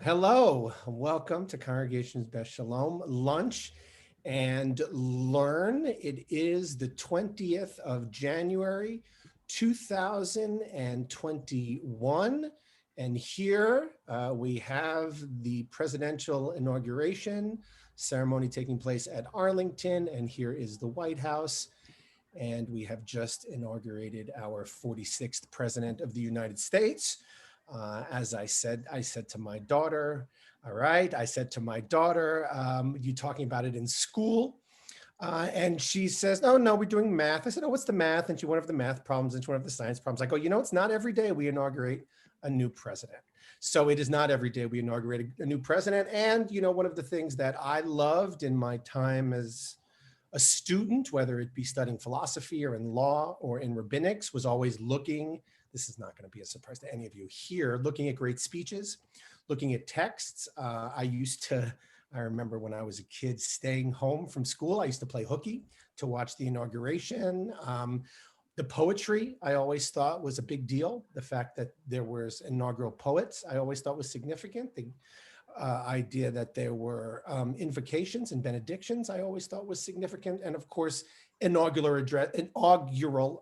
Hello, welcome to Congregation's Beth Sholom lunch and learn. It is the 20th of January, 2021. And here we have the presidential inauguration ceremony taking place at Arlington. And here is the White House. And we have just inaugurated our 46th president of the United States. As I said to my daughter, all right, I said to my daughter, you talking about it in school? And she says, oh, no, we're doing math. I said, oh, what's the math? And she went over the math problems and she went over the science problems. I go, it's not every day we inaugurate a new president. So it is not every day we inaugurate a new president. And, one of the things that I loved in my time as a student, whether it be studying philosophy or in law or in rabbinics, was always looking, this is not going to be a surprise to any of you here, looking at great speeches, looking at texts. I remember when I was a kid staying home from school, I used to play hooky to watch the inauguration. The poetry, I always thought was a big deal. The fact that there was inaugural poets, I always thought was significant. The idea that there were invocations and benedictions, I always thought was significant. And of course, inaugural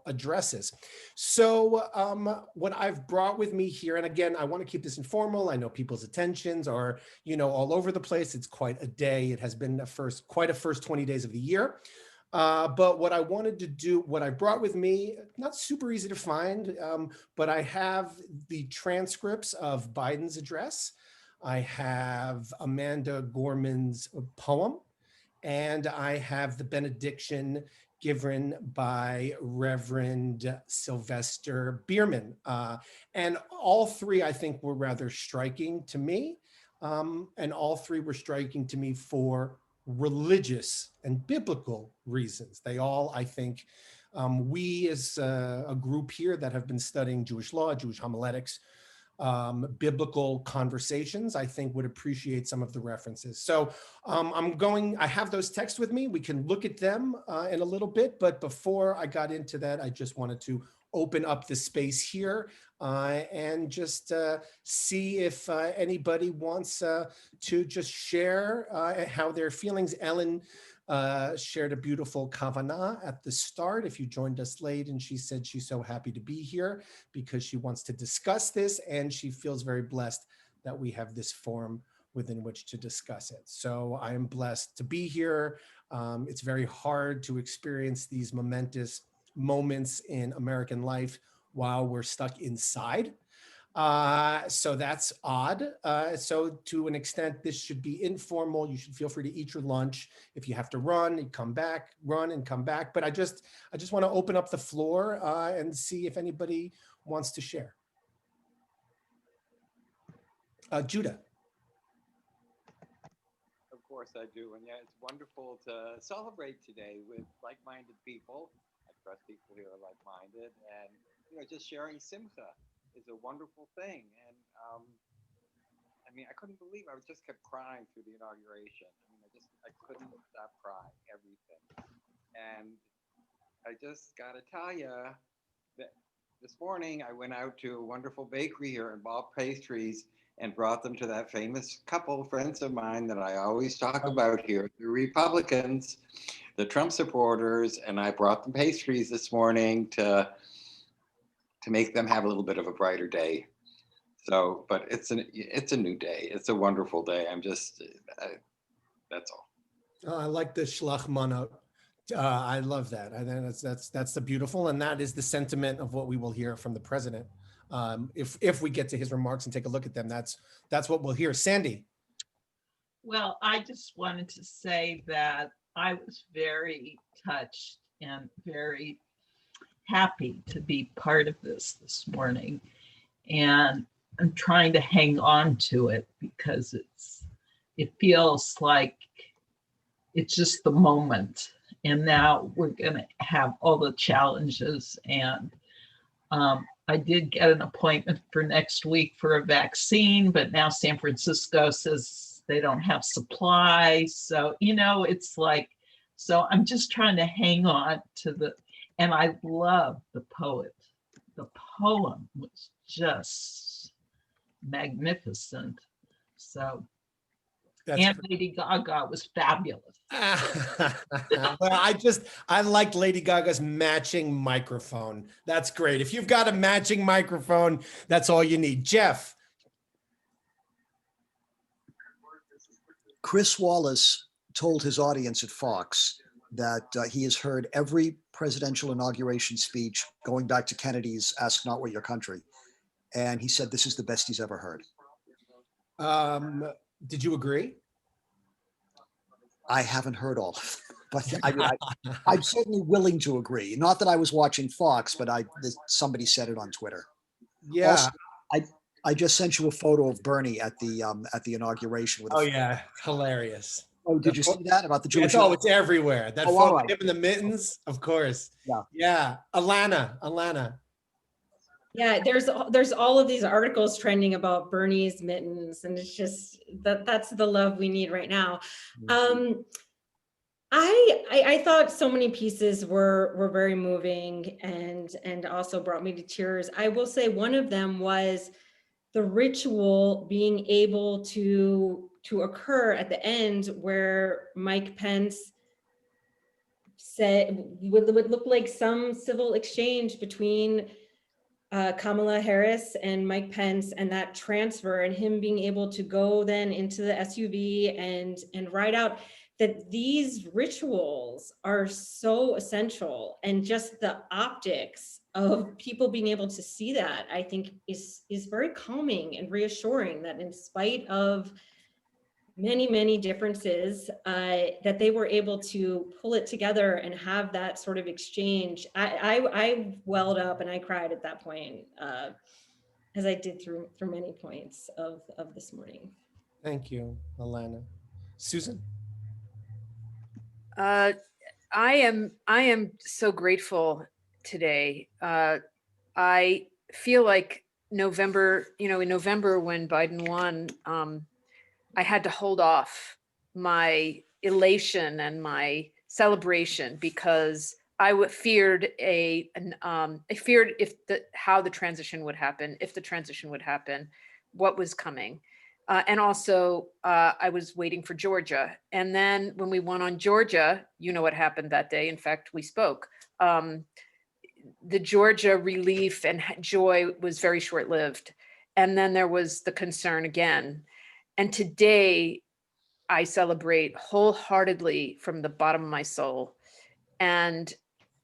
addresses. So what I've brought with me here, and again, I want to keep this informal. I know people's attentions are, all over the place. It's quite a day. It has been quite a first 20 days of the year. But what I wanted to do, what I brought with me, not super easy to find, but I have the transcripts of Biden's address. I have Amanda Gorman's poem, and I have the benediction given by Reverend Sylvester Bierman. And all three, I think, were rather striking to me. And all three were striking to me for religious and biblical reasons. They all, I think, we as a group here that have been studying Jewish law, Jewish homiletics, biblical conversations, I think would appreciate some of the references. So I have those texts with me. We can look at them in a little bit, but before I got into that, I just wanted to open up the space here and just see if anybody wants to just share how their feelings. Ellen shared a beautiful kavanah at the start. If you joined us late, and she said she's so happy to be here because she wants to discuss this and she feels very blessed that we have this forum within which to discuss it. So I am blessed to be here. It's very hard to experience these momentous moments in American life while we're stuck inside. So that's odd. So to an extent, this should be informal. You should feel free to eat your lunch. If you have to run, you come back, run and come back. But I just want to open up the floor and see if anybody wants to share. Judah. Of course I do. And yeah, it's wonderful to celebrate today with like-minded people. I trust people who are like-minded, and just sharing simcha is a wonderful thing. And I couldn't believe I just kept crying through the inauguration. I couldn't stop crying, everything. And I just got to tell you that this morning I went out to a wonderful bakery here and bought pastries and brought them to that famous couple, friends of mine that I always talk about here, the Republicans, the Trump supporters, and I brought them pastries this morning to make them have a little bit of a brighter day. So, but it's a new day. It's a wonderful day. That's all. I like the shlach mana. I love that. I think that's the beautiful, and that is the sentiment of what we will hear from the president. If we get to his remarks and take a look at them, that's what we'll hear. Sandy. Well, I just wanted to say that I was very touched and very happy to be part of this morning. And I'm trying to hang on to it because it feels like it's just the moment. And now we're going to have all the challenges. And I did get an appointment for next week for a vaccine, but now San Francisco says they don't have supply. So, it's like, so I'm just trying to hang on to and I love the poet. The poem was just magnificent. So, That's and Lady Gaga was fabulous. well, I like Lady Gaga's matching microphone. That's great. If you've got a matching microphone, that's all you need. Jeff. Chris Wallace told his audience at Fox that he has heard every presidential inauguration speech going back to Kennedy's Ask Not What Your Country. And he said this is the best he's ever heard. Did you agree? I haven't heard all of them, but I'm certainly willing to agree. Not that I was watching Fox, but somebody said it on Twitter. Yeah. Also, I just sent you a photo of Bernie at the inauguration. With yeah, hilarious. Oh, did you see that about the Jewish? Oh, it's everywhere. That photo all right. of him in the mittens, of course. Yeah. Yeah. Alana. Yeah, there's all of these articles trending about Bernie's mittens, and it's just that's the love we need right now. I thought so many pieces were very moving and also brought me to tears. I will say one of them was the ritual being able to occur at the end, where Mike Pence said would look like some civil exchange between Kamala Harris and Mike Pence, and that transfer, and him being able to go then into the SUV and ride out. That these rituals are so essential, and just the optics of people being able to see that, I think is very calming and reassuring, that in spite of many differences, that they were able to pull it together and have that sort of exchange. I welled up and I cried at that point, as I did through many points of this morning. Thank you, Alana. Susan? I am so grateful today. I feel like November, in November when Biden won, I had to hold off my elation and my celebration, because I feared how the transition would happen, if the transition would happen, what was coming. And also, I was waiting for Georgia. And then when we won on Georgia, you know what happened that day. In fact, we spoke. The Georgia relief and joy was very short-lived. And then there was the concern again. And today, I celebrate wholeheartedly from the bottom of my soul. And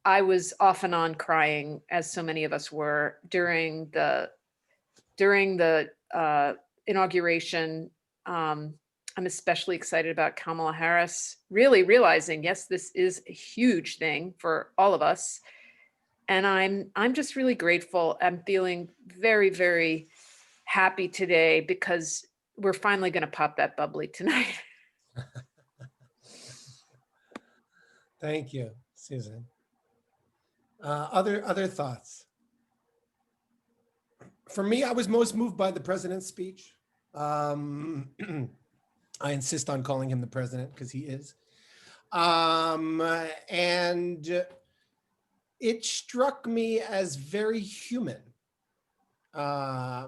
I was off and on crying, as so many of us were, during the inauguration. I'm especially excited about Kamala Harris, really realizing, yes, this is a huge thing for all of us. And I'm just really grateful. I'm feeling very, very happy today, because we're finally going to pop that bubbly tonight. Thank you, Susan. Other thoughts? For me, I was most moved by the president's speech. I insist on calling him the president because he is. And it struck me as very human,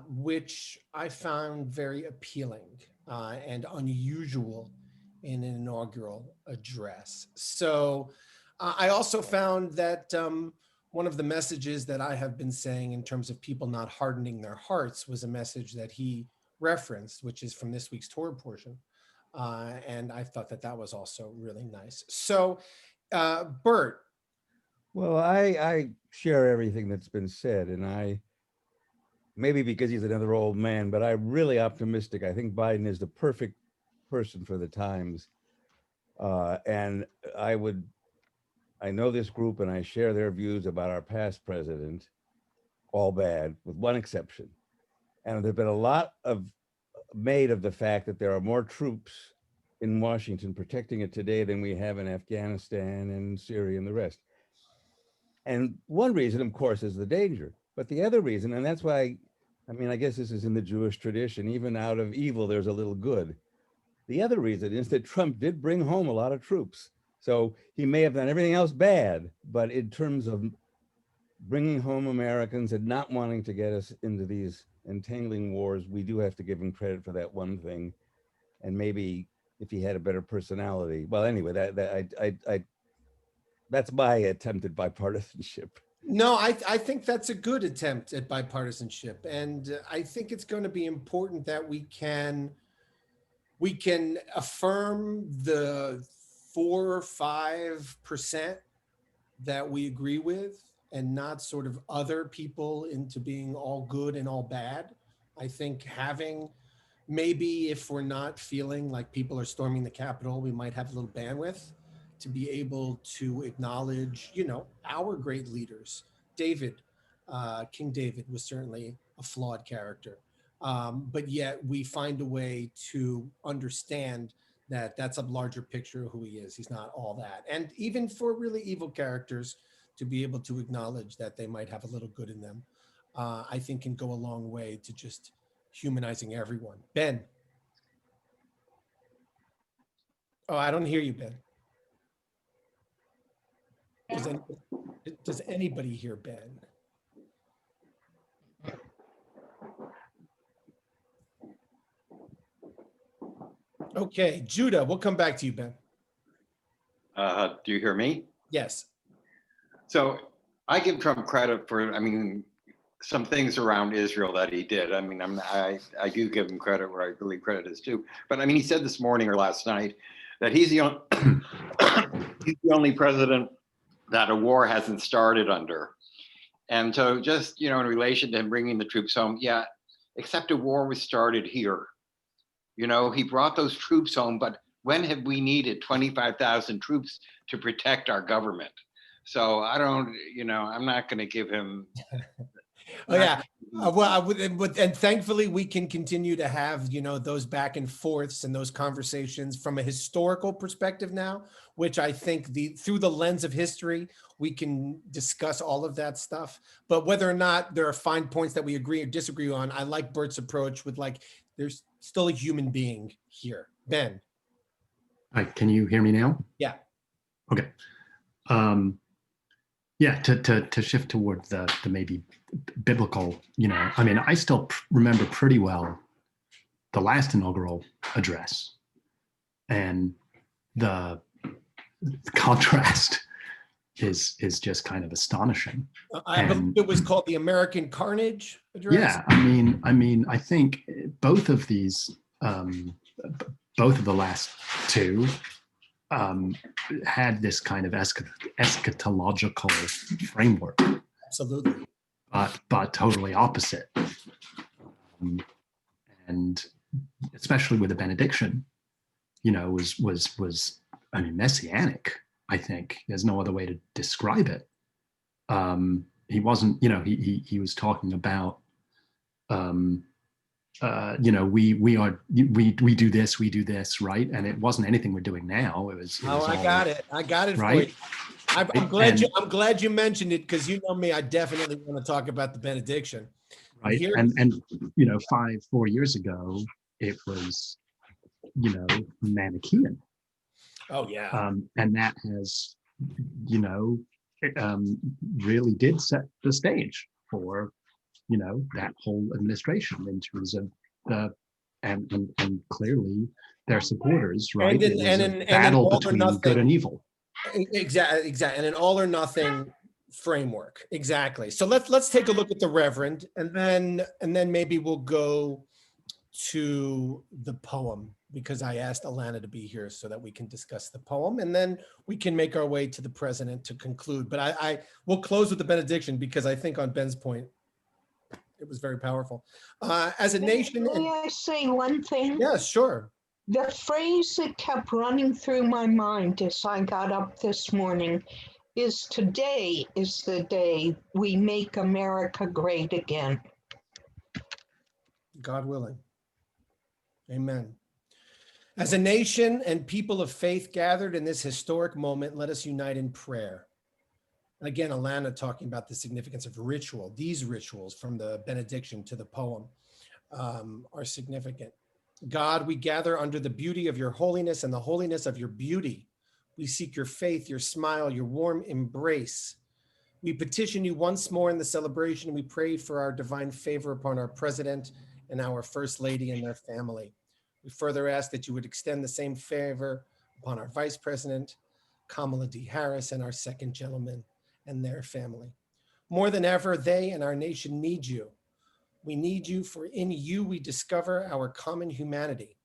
which I found very appealing and unusual in an inaugural address. So I also found that one of the messages that I have been saying in terms of people not hardening their hearts was a message that he referenced, which is from this week's Torah portion. And I thought that was also really nice. So Bert. Well, I share everything that's been said, and maybe because he's another old man, but I'm really optimistic. I think Biden is the perfect person for the times. And I know this group, and I share their views about our past president, all bad, with one exception. And there's been a lot made of the fact that there are more troops in Washington protecting it today than we have in Afghanistan and Syria and the rest. And one reason, of course, is the danger. But the other reason, and that's why, I guess this is in the Jewish tradition, even out of evil, there's a little good. The other reason is that Trump did bring home a lot of troops. So he may have done everything else bad, but in terms of bringing home Americans and not wanting to get us into these entangling wars, we do have to give him credit for that one thing. And maybe if he had a better personality. Well, anyway, that's my attempt at bipartisanship. No, I think that's a good attempt at bipartisanship. And I think it's going to be important that we can affirm the 4 or 5% that we agree with and not sort of other people into being all good and all bad. I think having, maybe if we're not feeling like people are storming the Capitol, we might have a little bandwidth to be able to acknowledge, our great leaders. David, King David was certainly a flawed character. But yet we find a way to understand that that's a larger picture of who he is. He's not all that. And even for really evil characters, to be able to acknowledge that they might have a little good in them, I think can go a long way to just humanizing everyone. Ben. Oh, I don't hear you, Ben. Does anybody hear Ben? Okay, Judah, we'll come back to you, Ben. Do you hear me? Yes. So I give Trump credit for, some things around Israel that he did. I do give him credit where I believe credit is due. But he said this morning or last night that he's the only president that a war hasn't started under. And so just, in relation to him bringing the troops home, yeah, except a war was started here. He brought those troops home, but when have we needed 25,000 troops to protect our government? So I don't, I'm not going to give him. Oh yeah. Well, I would, and thankfully we can continue to have, those back and forths and those conversations from a historical perspective now, which I think through the lens of history, we can discuss all of that stuff. But whether or not there are fine points that we agree or disagree on, I like Bert's approach with there's still a human being here. Ben. Hi, can you hear me now? Yeah. Okay. Yeah, to shift toward the maybe biblical, I still remember pretty well the last inaugural address, and the contrast is just kind of astonishing. I believe it was called the American Carnage address. Yeah, I think both of these, both of the last two, had this kind of eschatological framework. Absolutely. But totally opposite. And especially with the benediction, was messianic. I think there's no other way to describe it. He wasn't, he was talking about, we do this, right? And it wasn't anything we're doing now. It was I got it right. I'm glad you mentioned it, because you know me, I definitely want to talk about the benediction. Right. And 4 years ago, it was, Manichaean. Oh yeah. And that has, really did set the stage for, that whole administration in terms of and clearly their supporters, right? It was a battle between good and evil. Exactly. And an all or nothing framework. Exactly. So let's take a look at the Reverend, and then maybe we'll go to the poem, because I asked Alana to be here so that we can discuss the poem, and then we can make our way to the president to conclude. But I will close with the benediction, because I think on Ben's point, it was very powerful. As a nation. May I say one thing? Yes, sure. The phrase that kept running through my mind as I got up this morning is, today is the day we make America great again. God willing. Amen. As a nation and people of faith gathered in this historic moment, let us unite in prayer. Again, Alana talking about the significance of ritual. These rituals, from the benediction to the poem, are significant. God, we gather under the beauty of your holiness and the holiness of your beauty. We seek your faith, your smile, your warm embrace. We petition you once more in the celebration. We pray for our divine favor upon our president and our first lady and their family. We further ask that you would extend the same favor upon our vice president, Kamala D. Harris, and our second gentleman and their family. More than ever, they and our nation need you. We need you, for in you we discover our common humanity.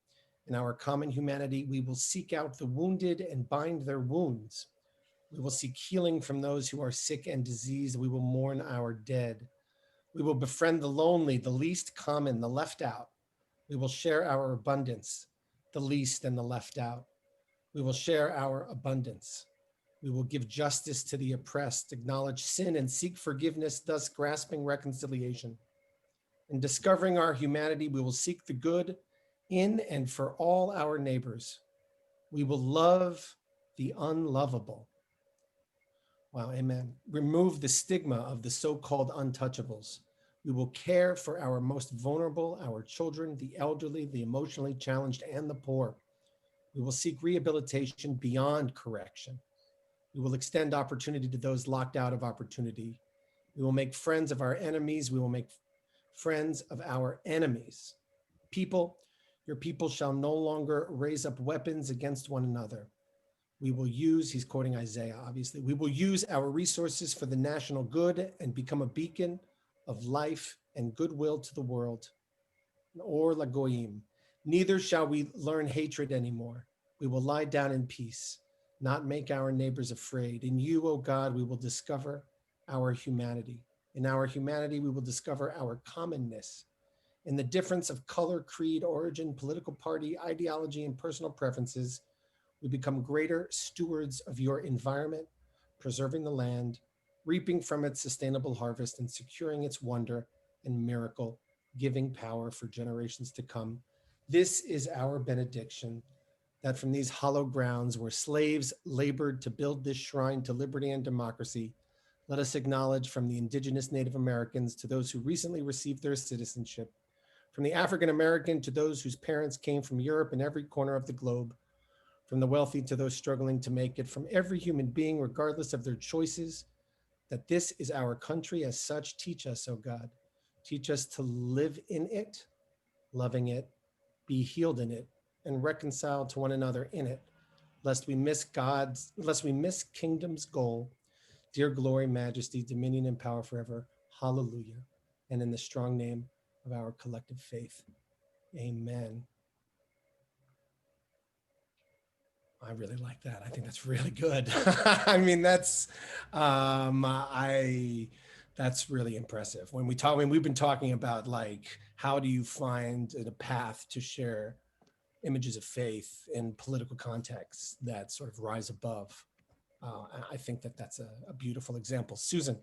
In our common humanity, we will seek out the wounded and bind their wounds. We will seek healing from those who are sick and diseased. We will mourn our dead. We will befriend the lonely, the least common, the left out. We will share our abundance, the least and the left out. We will share our abundance. We will give justice to the oppressed, acknowledge sin and seek forgiveness, thus grasping reconciliation. In discovering our humanity, we will seek the good in and for all our neighbors. We will love the unlovable. Wow, amen. Remove the stigma of the so-called untouchables. We will care for our most vulnerable, our children, the elderly, the emotionally challenged, and the poor. We will seek rehabilitation beyond correction. We will extend opportunity to those locked out of opportunity. We will make friends of our enemies. We will make friends of our enemies. People, your people shall no longer raise up weapons against one another. We will use, he's quoting Isaiah, obviously, we will use our resources for the national good and become a beacon of life and goodwill to the world. Or lagoyim. Neither shall we learn hatred anymore. We will lie down in peace, not make our neighbors afraid. In you, O God, we will discover our humanity. In our humanity, we will discover our commonness. In the difference of color, creed, origin, political party, ideology, and personal preferences, we become greater stewards of your environment, preserving the land, reaping from its sustainable harvest, and securing its wonder and miracle, giving power for generations to come. This is our benediction, that from these hollow grounds where slaves labored to build this shrine to liberty and democracy, let us acknowledge from the indigenous Native Americans to those who recently received their citizenship, from the African American to those whose parents came from Europe and every corner of the globe, from the wealthy to those struggling to make it, from every human being, regardless of their choices, that this is our country. As such, teach us, O God. Teach us to live in it, loving it, be healed in it, and reconciled to one another in it, lest we miss kingdom's goal, dear glory, majesty, dominion, and power forever. Hallelujah. And in the strong name of our collective faith, amen. I really like that. I think that's really good. I mean, that's really impressive. When we've been talking about like, how do you find a path to share images of faith in political contexts that sort of rise above? I think that that's a beautiful example. Susan.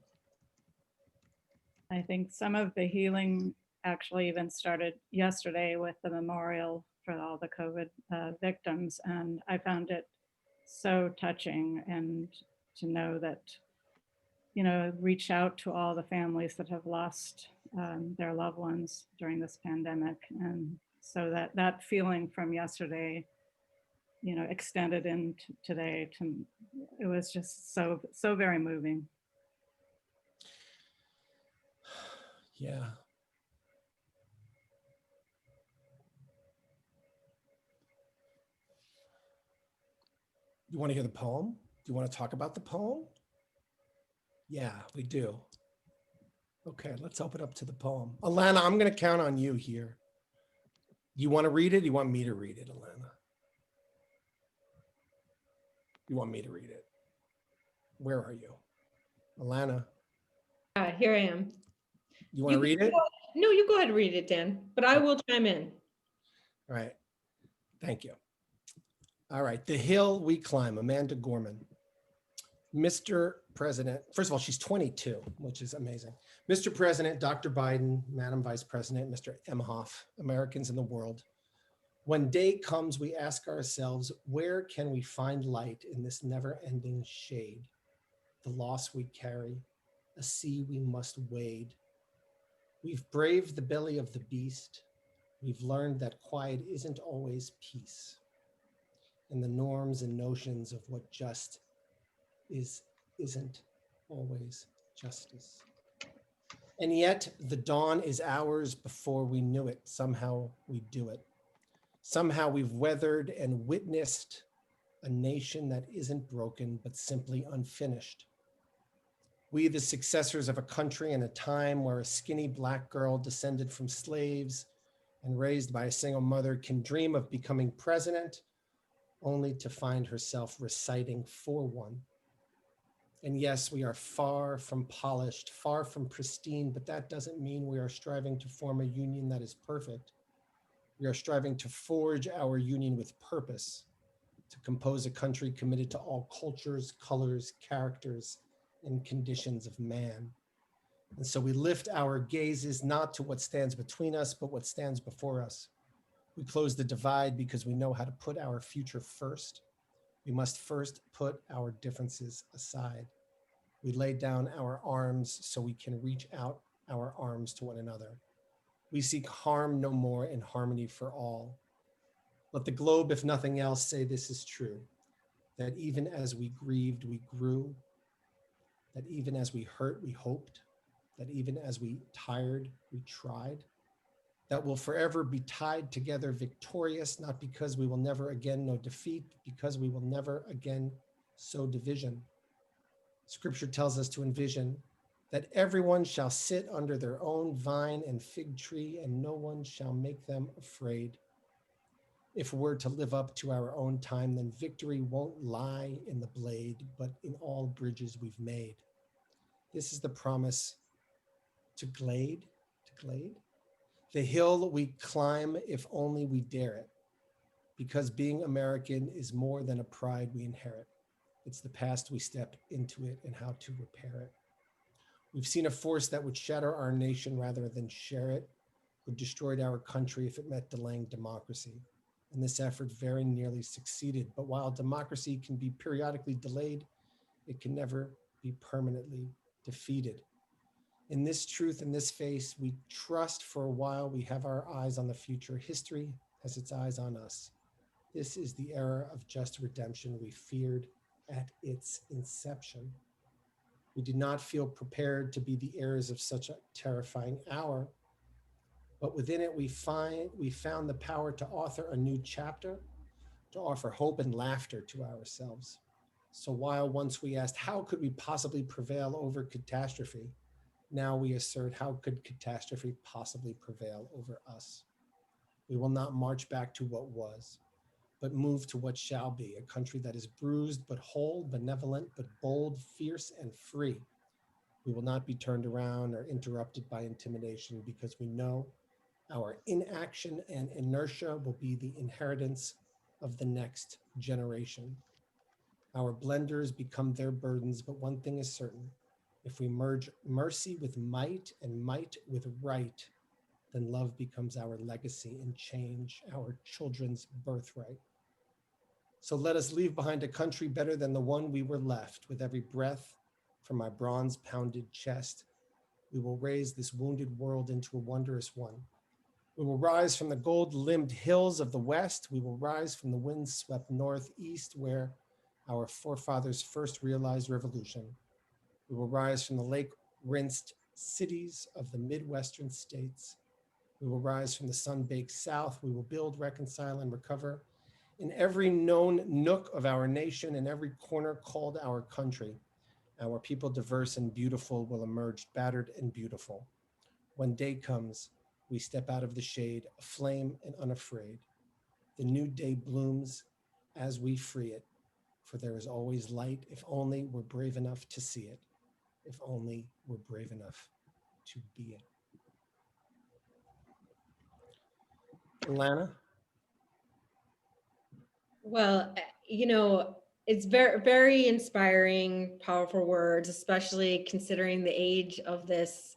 I think some of the healing actually even started yesterday with the memorial for all the COVID victims. And I found it so touching, and to know that, you know, reach out to all the families that have lost their loved ones during this pandemic. And so that feeling from yesterday, you know, extended into today, it was just so very moving. Yeah. You want to hear the poem? Do you want to talk about the poem? Yeah, we do. Okay, let's open up to the poem. Alana, I'm going to count on you here. You want to read it? You want me to read it, Alana? You want me to read it? Where are you? Alana? Here I am. You want to read it? No, you go ahead and read it, Dan, but I will chime in. All right. Thank you. All right. The Hill We Climb, Amanda Gorman. Mr. President, first of all, she's 22, which is amazing. Mr. President, Dr. Biden, Madam Vice President, Mr. Emhoff, Americans in the world. When day comes, we ask ourselves, where can we find light in this never-ending shade? The loss we carry, a sea we must wade. We've braved the belly of the beast. We've learned that quiet isn't always peace. And the norms and notions of what just isn't always justice. And yet the dawn is ours before we knew it. Somehow we do it. Somehow we've weathered and witnessed a nation that isn't broken, but simply unfinished. We, the successors of a country in a time where a skinny Black girl descended from slaves and raised by a single mother can dream of becoming president, only to find herself reciting for one. And yes, we are far from polished, far from pristine, but that doesn't mean we are striving to form a union that is perfect. We are striving to forge our union with purpose, to compose a country committed to all cultures, colors, characters, and conditions of man. And so we lift our gazes not to what stands between us, but what stands before us. We close the divide because we know how to put our future first. We must first put our differences aside. We lay down our arms so we can reach out our arms to one another. We seek harm no more and harmony for all. Let the globe, if nothing else, say this is true, that even as we grieved, we grew, that even as we hurt, we hoped, that even as we tired, we tried, that we'll forever be tied together victorious, not because we will never again know defeat, but because we will never again sow division. Scripture tells us to envision that everyone shall sit under their own vine and fig tree, and no one shall make them afraid. If we're to live up to our own time, then victory won't lie in the blade, but in all bridges we've made. This is the promise to glade, the hill we climb if only we dare it, because being American is more than a pride we inherit. It's the past we step into it and how to repair it. We've seen a force that would shatter our nation rather than share it, would destroy our country if it meant delaying democracy. And this effort very nearly succeeded. But while democracy can be periodically delayed, it can never be permanently defeated. In this truth, in this face, we trust for a while we have our eyes on the future. History has its eyes on us. This is the era of just redemption we feared at its inception. We did not feel prepared to be the heirs of such a terrifying hour, but within it we found the power to author a new chapter, to offer hope and laughter to ourselves. So while once we asked, how could we possibly prevail over catastrophe? Now we assert, how could catastrophe possibly prevail over us? We will not march back to what was, but move to what shall be, a country that is bruised but whole, benevolent but bold, fierce and free. We will not be turned around or interrupted by intimidation, because we know our inaction and inertia will be the inheritance of the next generation. Our blenders become their burdens, but one thing is certain: if we merge mercy with might and might with right, then love becomes our legacy and change our children's birthright. So let us leave behind a country better than the one we were left. With every breath from my bronze pounded chest, we will raise this wounded world into a wondrous one. We will rise from the gold-limbed hills of the West. We will rise from the wind-swept northeast, where our forefathers first realized revolution. We will rise from the lake-rinsed cities of the Midwestern states. We will rise from the sun-baked South. We will build, reconcile, and recover in every known nook of our nation, in every corner called our country. Our people, diverse and beautiful, will emerge battered and beautiful. When day comes, we step out of the shade, aflame and unafraid. The new day blooms as we free it, for there is always light if only we're brave enough to see it, if only we're brave enough to be it. Lana? Well, it's very, very inspiring, powerful words, especially considering the age of this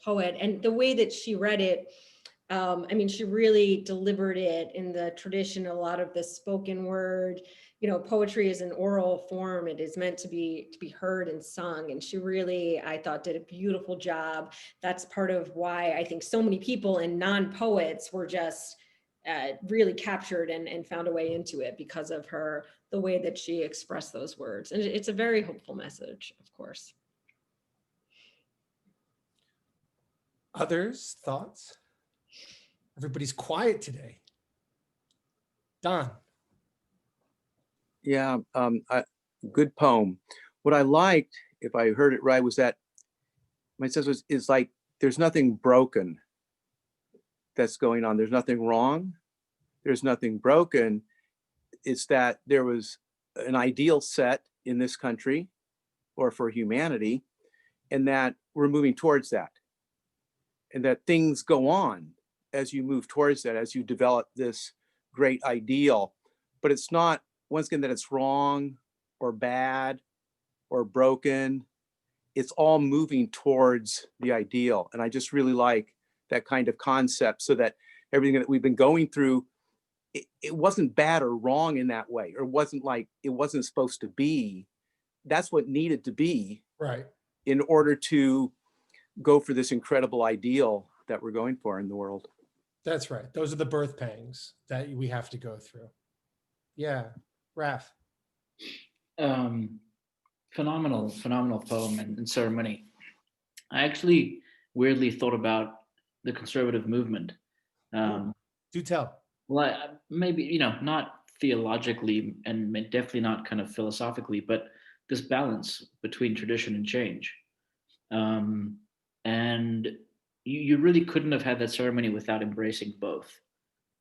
poet and the way that she read it. She really delivered it in the tradition. A lot of the spoken word, poetry is an oral form. It is meant to be heard and sung. And she really, I thought, did a beautiful job. That's part of why I think so many people and non-poets were just really captured and found a way into it because of the way that she expressed those words. And it's a very hopeful message, of course. Others, thoughts? Everybody's quiet today. Don. Yeah, good poem. What I liked, if I heard it right, was that my sense was, is like, there's nothing broken that's going on. There's nothing wrong. There's nothing broken. It's that there was an ideal set in this country or for humanity, and that we're moving towards that. And that things go on as you move towards that, as you develop this great ideal. But it's not, once again, that it's wrong or bad or broken. It's all moving towards the ideal. And I just really like that kind of concept, so that everything that we've been going through, it wasn't bad or wrong in that way, or wasn't like it wasn't supposed to be. That's what needed to be, Right. in order to go for this incredible ideal that we're going for in the world. That's right. Those are the birth pangs that we have to go through. Yeah. Raph. Phenomenal poem and ceremony. I actually weirdly thought about the conservative movement. Do tell. Well, maybe, not theologically and definitely not kind of philosophically, but this balance between tradition and change. And you really couldn't have had that ceremony without embracing both,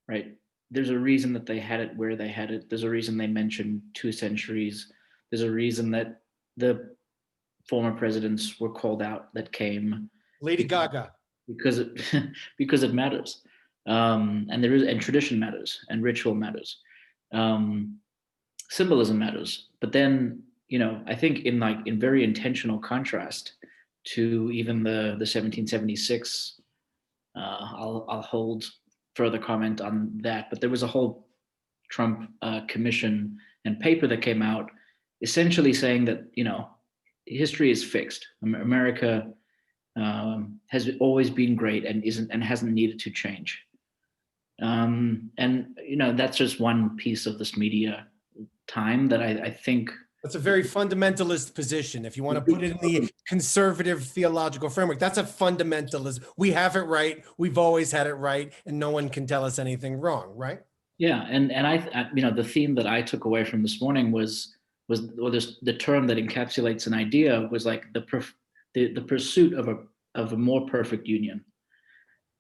right? There's a reason that they had it where they had it. There's a reason they mentioned 2 centuries. There's a reason that the former presidents were called out that came. Lady Gaga. Because it matters. And tradition matters, and ritual matters. Symbolism matters. But then, I think in very intentional contrast to even the 1776, I'll hold further comment on that, but there was a whole Trump commission and paper that came out essentially saying that, history is fixed. America has always been great and hasn't needed to change. And that's just one piece of this media time that I think. That's a very fundamentalist position. If you want to put it in the conservative theological framework, that's a fundamentalist. We have it right. We've always had it right, and no one can tell us anything wrong, right? Yeah, and I the theme that I took away from this morning was the term that encapsulates an idea was like the pursuit of a more perfect union.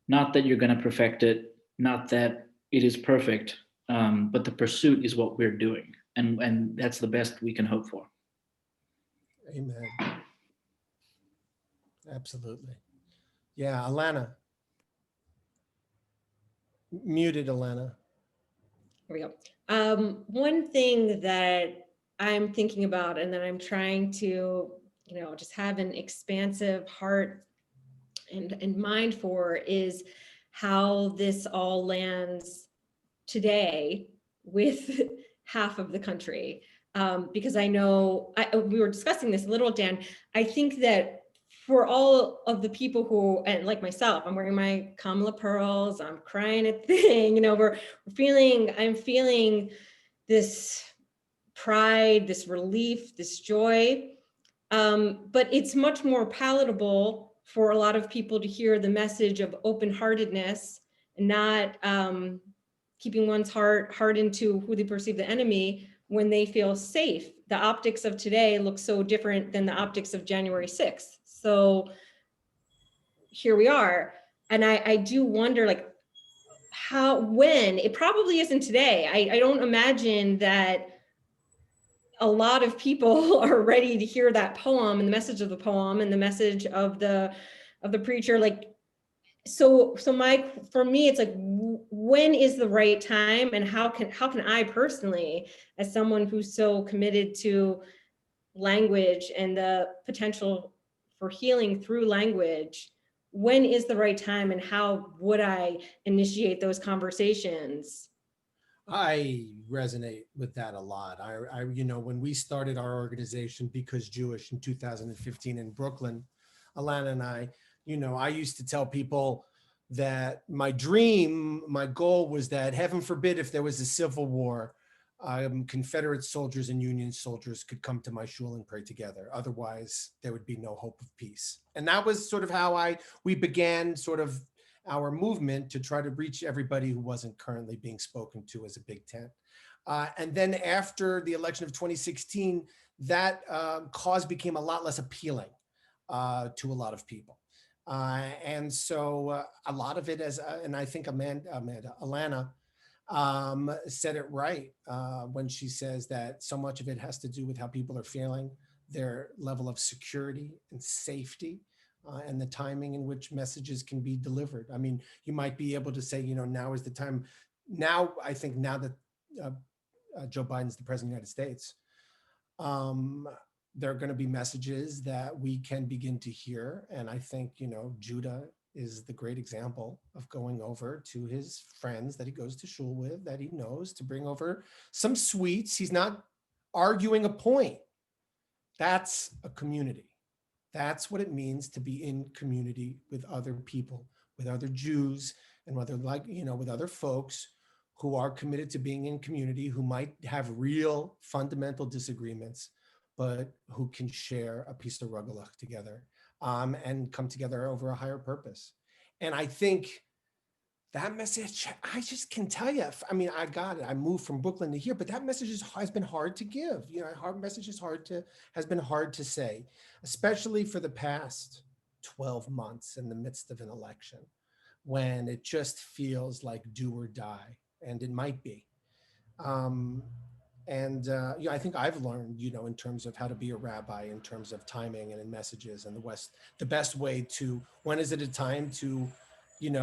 Not that you're going to perfect it, not that it is perfect, but the pursuit is what we're doing. And that's the best we can hope for. Amen. Absolutely. Yeah, Alana. Muted, Alana. Here we go. One thing that I'm thinking about and that I'm trying to, just have an expansive heart and mind for is how this all lands today with half of the country. Because I know, we were discussing this a little, Dan, I think that for all of the people who, and like myself, I'm wearing my Kamala pearls, I'm crying at the thing, I'm feeling this pride, this relief, this joy. But it's much more palatable for a lot of people to hear the message of open-heartedness and not keeping one's heart hardened to who they perceive the enemy when they feel safe. The optics of today look so different than the optics of January 6th. So here we are. And I do wonder when, it probably isn't today. I don't imagine that a lot of people are ready to hear that poem and the message of the poem and the message of the preacher. For me, it's when is the right time, and how can I personally, as someone who's so committed to language and the potential for healing through language, when is the right time and how would I initiate those conversations? I resonate with that a lot. When we started our organization, Because Jewish, in 2015 in Brooklyn, Alana and I used to tell people that my goal was that, heaven forbid, if there was a civil war, Confederate soldiers and Union soldiers could come to my shul and pray together. Otherwise, there would be no hope of peace. And that was sort of how we began sort of our movement to try to reach everybody who wasn't currently being spoken to as a big tent. And then after the election of 2016, that cause became a lot less appealing to a lot of people. And so a lot of it, and I think Alana said it right when she says that so much of it has to do with how people are feeling, their level of security and safety, and the timing in which messages can be delivered. I mean, you might be able to say, now is the time. Now, I think now that Joe Biden's the president of the United States, there are going to be messages that we can begin to hear. And I think, Judah is the great example of going over to his friends that he goes to shul with, that he knows, to bring over some sweets. He's not arguing a point. That's a community. That's what it means to be in community with other people, with other Jews, and with other folks who are committed to being in community, who might have real fundamental disagreements, but who can share a piece of rugelach together and come together over a higher purpose. And I think that message, I just can tell you, I got it. I moved from Brooklyn to here, but that message has been hard to give. Has been hard to say, especially for the past 12 months in the midst of an election, when it just feels like do or die, and it might be. I think I've learned, in terms of how to be a rabbi, in terms of timing and in messages, and the best way to, when is it a time to,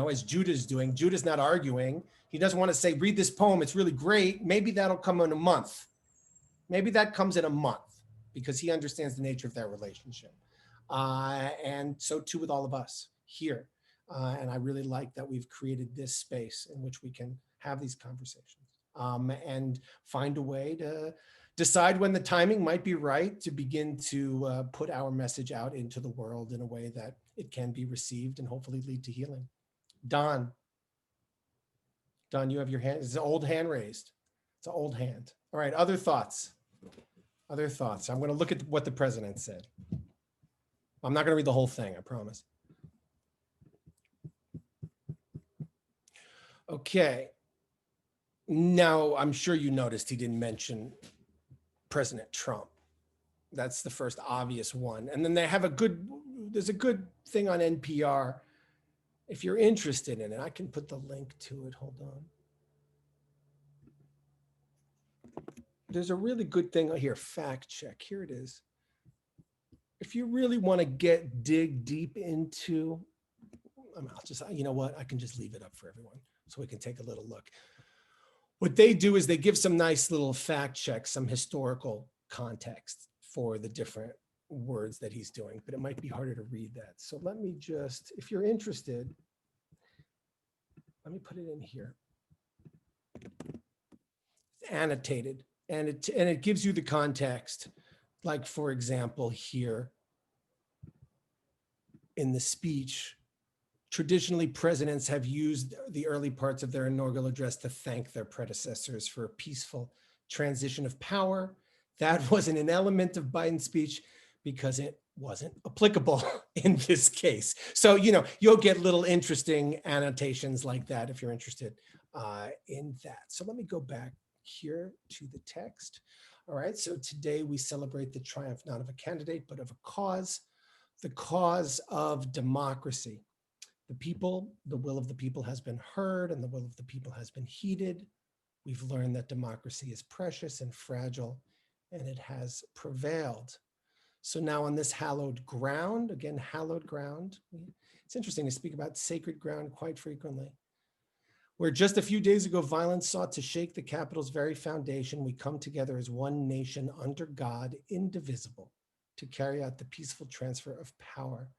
as Judah's doing, Judah's not arguing. He doesn't want to say, read this poem, it's really great. Maybe that'll come in a month. Maybe that comes in a month, because he understands the nature of their relationship. And so too with all of us here. And I really like that we've created this space in which we can have these conversations. And find a way to decide when the timing might be right to begin to put our message out into the world in a way that it can be received and hopefully lead to healing. Don, you have your hand. It's an old hand raised. It's an old hand. All right, other thoughts? I'm going to look at what the president said. I'm not going to read the whole thing, I promise. Okay. Now, I'm sure you noticed he didn't mention President Trump. That's the first obvious one. And then there's a good thing on NPR. If you're interested in it, I can put the link to it. Hold on. There's a really good thing here, fact check. Here it is. If you really want to dig deep into, I'll just, I can just leave it up for everyone so we can take a little look. What they do is they give some nice little fact checks, some historical context for the different words that he's doing, but it might be harder to read that. So let me just, if you're interested, let me put it in here. It's annotated, and it gives you the context. Like, for example, here in the speech, traditionally, presidents have used the early parts of their inaugural address to thank their predecessors for a peaceful transition of power. That wasn't an element of Biden's speech because it wasn't applicable in this case. So, you'll get little interesting annotations like that if you're interested in that. So let me go back here to the text. All right, so today we celebrate the triumph not of a candidate, but of a cause, the cause of democracy. The will of the people has been heard, and the will of the people has been heeded. We've learned that democracy is precious and fragile, and it has prevailed. So now on this hallowed ground, again, hallowed ground, it's interesting to speak about sacred ground quite frequently, where just a few days ago, violence sought to shake the Capitol's very foundation, we come together as one nation under God, indivisible, to carry out the peaceful transfer of power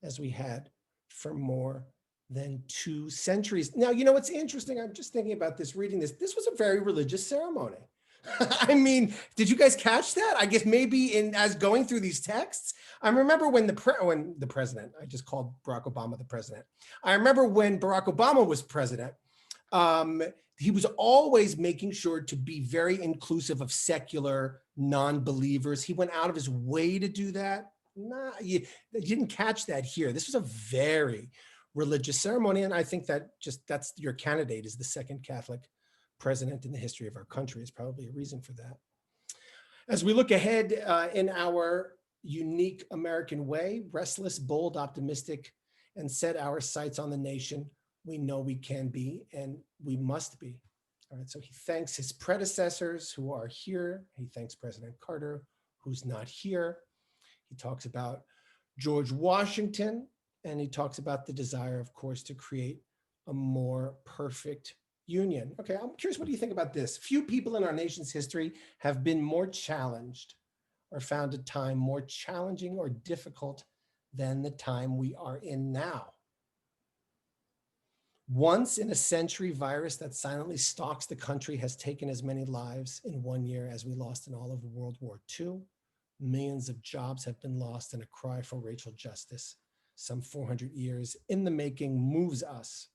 as we had for more than 2 centuries. Now, what's interesting? I'm just thinking about this, reading this. This was a very religious ceremony. I mean, did you guys catch that? I guess maybe as going through these texts, I remember when the president, I just called Barack Obama the president. I remember when Barack Obama was president, He was always making sure to be very inclusive of secular non-believers. He went out of his way to do that. Nah, you didn't catch that here. This was a very religious ceremony, and I think that that's your candidate is the second Catholic president in the history of our country. Is probably a reason for that. As we look ahead in our unique American way, restless, bold, optimistic, and set our sights on the nation, we know we can be and we must be. All right, so he thanks his predecessors who are here. He thanks President Carter, who's not here. He talks about George Washington, and he talks about the desire, of course, to create a more perfect union. Okay, I'm curious, what do you think about this? Few people in our nation's history have been more challenged or found a time more challenging or difficult than the time we are in now. Once in a century virus that silently stalks the country has taken as many lives in 1 year as we lost in all of World War II. Millions of jobs have been lost, and a cry for racial justice, some 400 years in the making, moves us.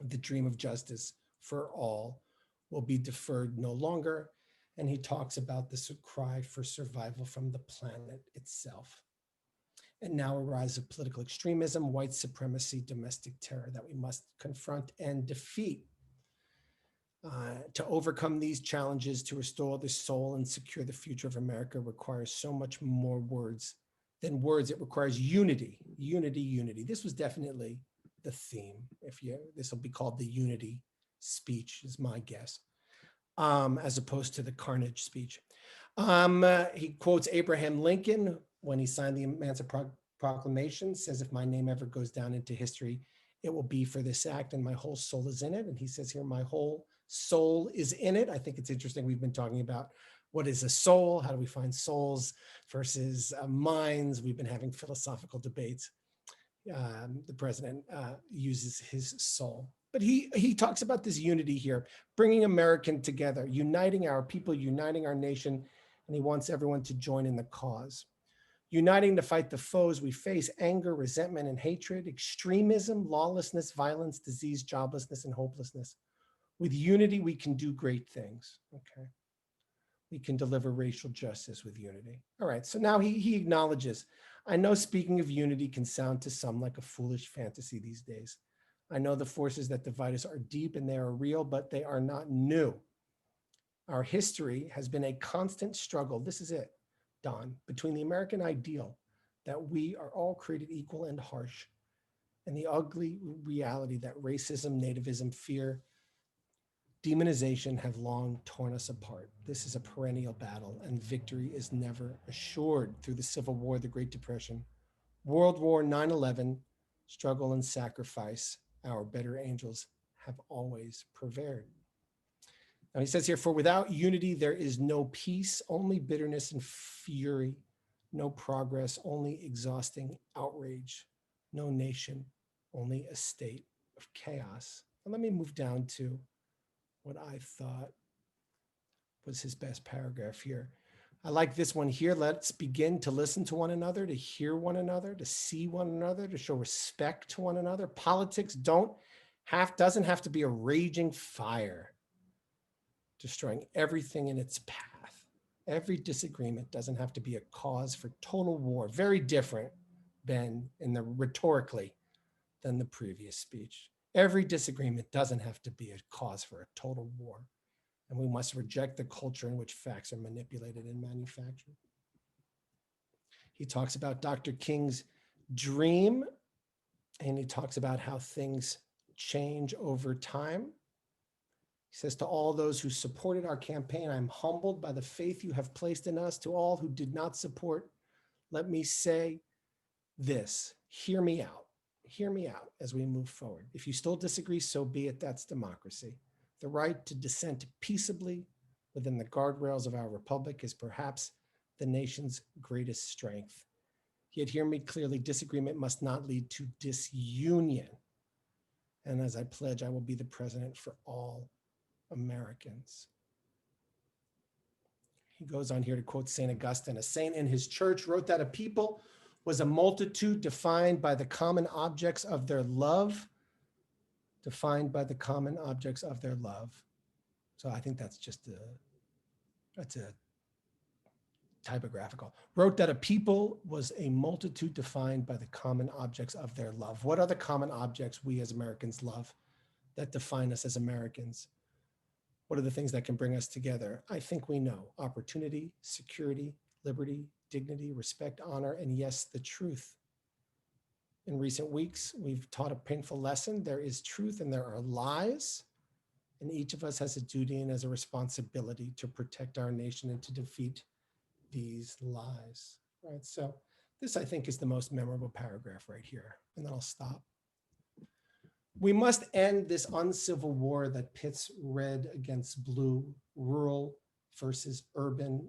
The dream of justice for all will be deferred no longer. And he talks about this cry for survival from the planet itself. And now a rise of political extremism, white supremacy, domestic terror that we must confront and defeat. To overcome these challenges, to restore the soul and secure the future of America requires so much more words than words. It requires unity, unity, unity. This was definitely the theme. This will be called the unity speech, is my guess, as opposed to the carnage speech. He quotes Abraham Lincoln when he signed the Emancipation Proclamation, says, if my name ever goes down into history, it will be for this act, and my whole soul is in it. And he says here, my whole soul is in it. I think it's interesting. We've been talking about what is a soul? How do we find souls versus minds? We've been having philosophical debates. The president uses his soul. But he talks about this unity here, bringing American together, uniting our people, uniting our nation, and he wants everyone to join in the cause. Uniting to fight the foes we face, anger, resentment, and hatred, extremism, lawlessness, violence, disease, joblessness, and hopelessness. With unity, we can do great things, okay? We can deliver racial justice with unity. All right, so now he acknowledges, I know speaking of unity can sound to some like a foolish fantasy these days. I know the forces that divide us are deep and they are real, but they are not new. Our history has been a constant struggle, this is it, Don, between the American ideal that we are all created equal and harsh, and the ugly reality that racism, nativism, fear, demonization have long torn us apart. This is a perennial battle, and victory is never assured. Through the Civil War, the Great Depression, World War, 9/11, struggle and sacrifice, our better angels have always prevailed. Now he says here, for without unity, there is no peace, only bitterness and fury, no progress, only exhausting outrage, no nation, only a state of chaos. And let me move down to what I thought was his best paragraph here. I like this one here. Let's begin to listen to one another, to hear one another, to see one another, to show respect to one another. Politics doesn't have to be a raging fire, destroying everything in its path. Every disagreement doesn't have to be a cause for total war. Very different, Ben, rhetorically than the previous speech. Every disagreement doesn't have to be a cause for a total war. And we must reject the culture in which facts are manipulated and manufactured. He talks about Dr. King's dream, and he talks about how things change over time. He says, to all those who supported our campaign, I'm humbled by the faith you have placed in us. To all who did not support, let me say this, hear me out. Hear me out as we move forward. If you still disagree, so be it. That's democracy. The right to dissent peaceably within the guardrails of our republic is perhaps the nation's greatest strength. Yet hear me clearly, disagreement must not lead to disunion. And as I pledge, I will be the president for all Americans. He goes on here to quote St. Augustine. A saint in his church wrote that a people was a multitude defined by the common objects of their love, defined by the common objects of their love. So I think that's a typographical. Wrote that a people was a multitude defined by the common objects of their love. What are the common objects we as Americans love that define us as Americans? What are the things that can bring us together? I think we know: opportunity, security, liberty, dignity, respect, honor, and yes, the truth. In recent weeks, we've taught a painful lesson. There is truth and there are lies, and each of us has a duty and has a responsibility to protect our nation and to defeat these lies, right? So this, I think, is the most memorable paragraph right here, and then I'll stop. We must end this uncivil war that pits red against blue, rural versus urban,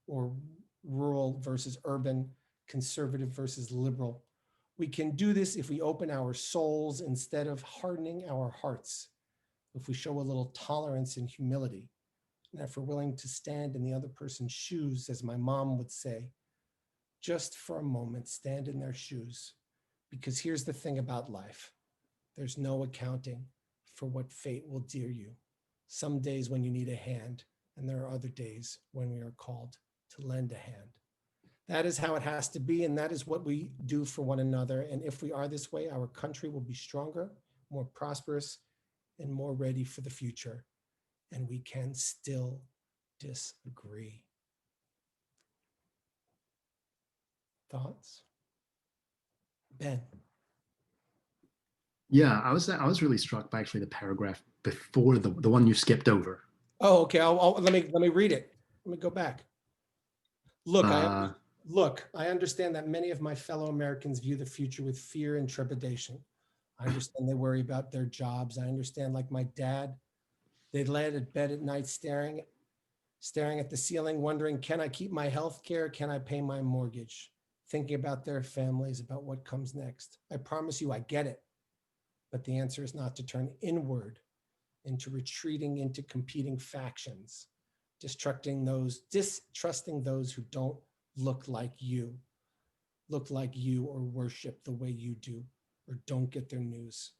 or rural versus urban, conservative versus liberal. We can do this if we open our souls instead of hardening our hearts, if we show a little tolerance and humility, and if we're willing to stand in the other person's shoes, as my mom would say, just for a moment, stand in their shoes. Because here's the thing about life. There's no accounting for what fate will dear you. Some days when you need a hand, and there are other days when we are called to lend a hand. That is how it has to be, and that is what we do for one another. And if we are this way, our country will be stronger, more prosperous, and more ready for the future. And we can still disagree. Thoughts? Ben. Yeah, I was really struck by actually the paragraph before the one you skipped over. Oh, okay. Let me read it. Let me go back. Look, I understand that many of my fellow Americans view the future with fear and trepidation. I understand they worry about their jobs. I understand, like my dad, they lay at bed at night staring at the ceiling, wondering, can I keep my health care? Can I pay my mortgage? Thinking about their families, about what comes next. I promise you, I get it. But the answer is not to turn inward into retreating into competing factions, distrusting those who don't look like you or worship the way you do, or don't get their news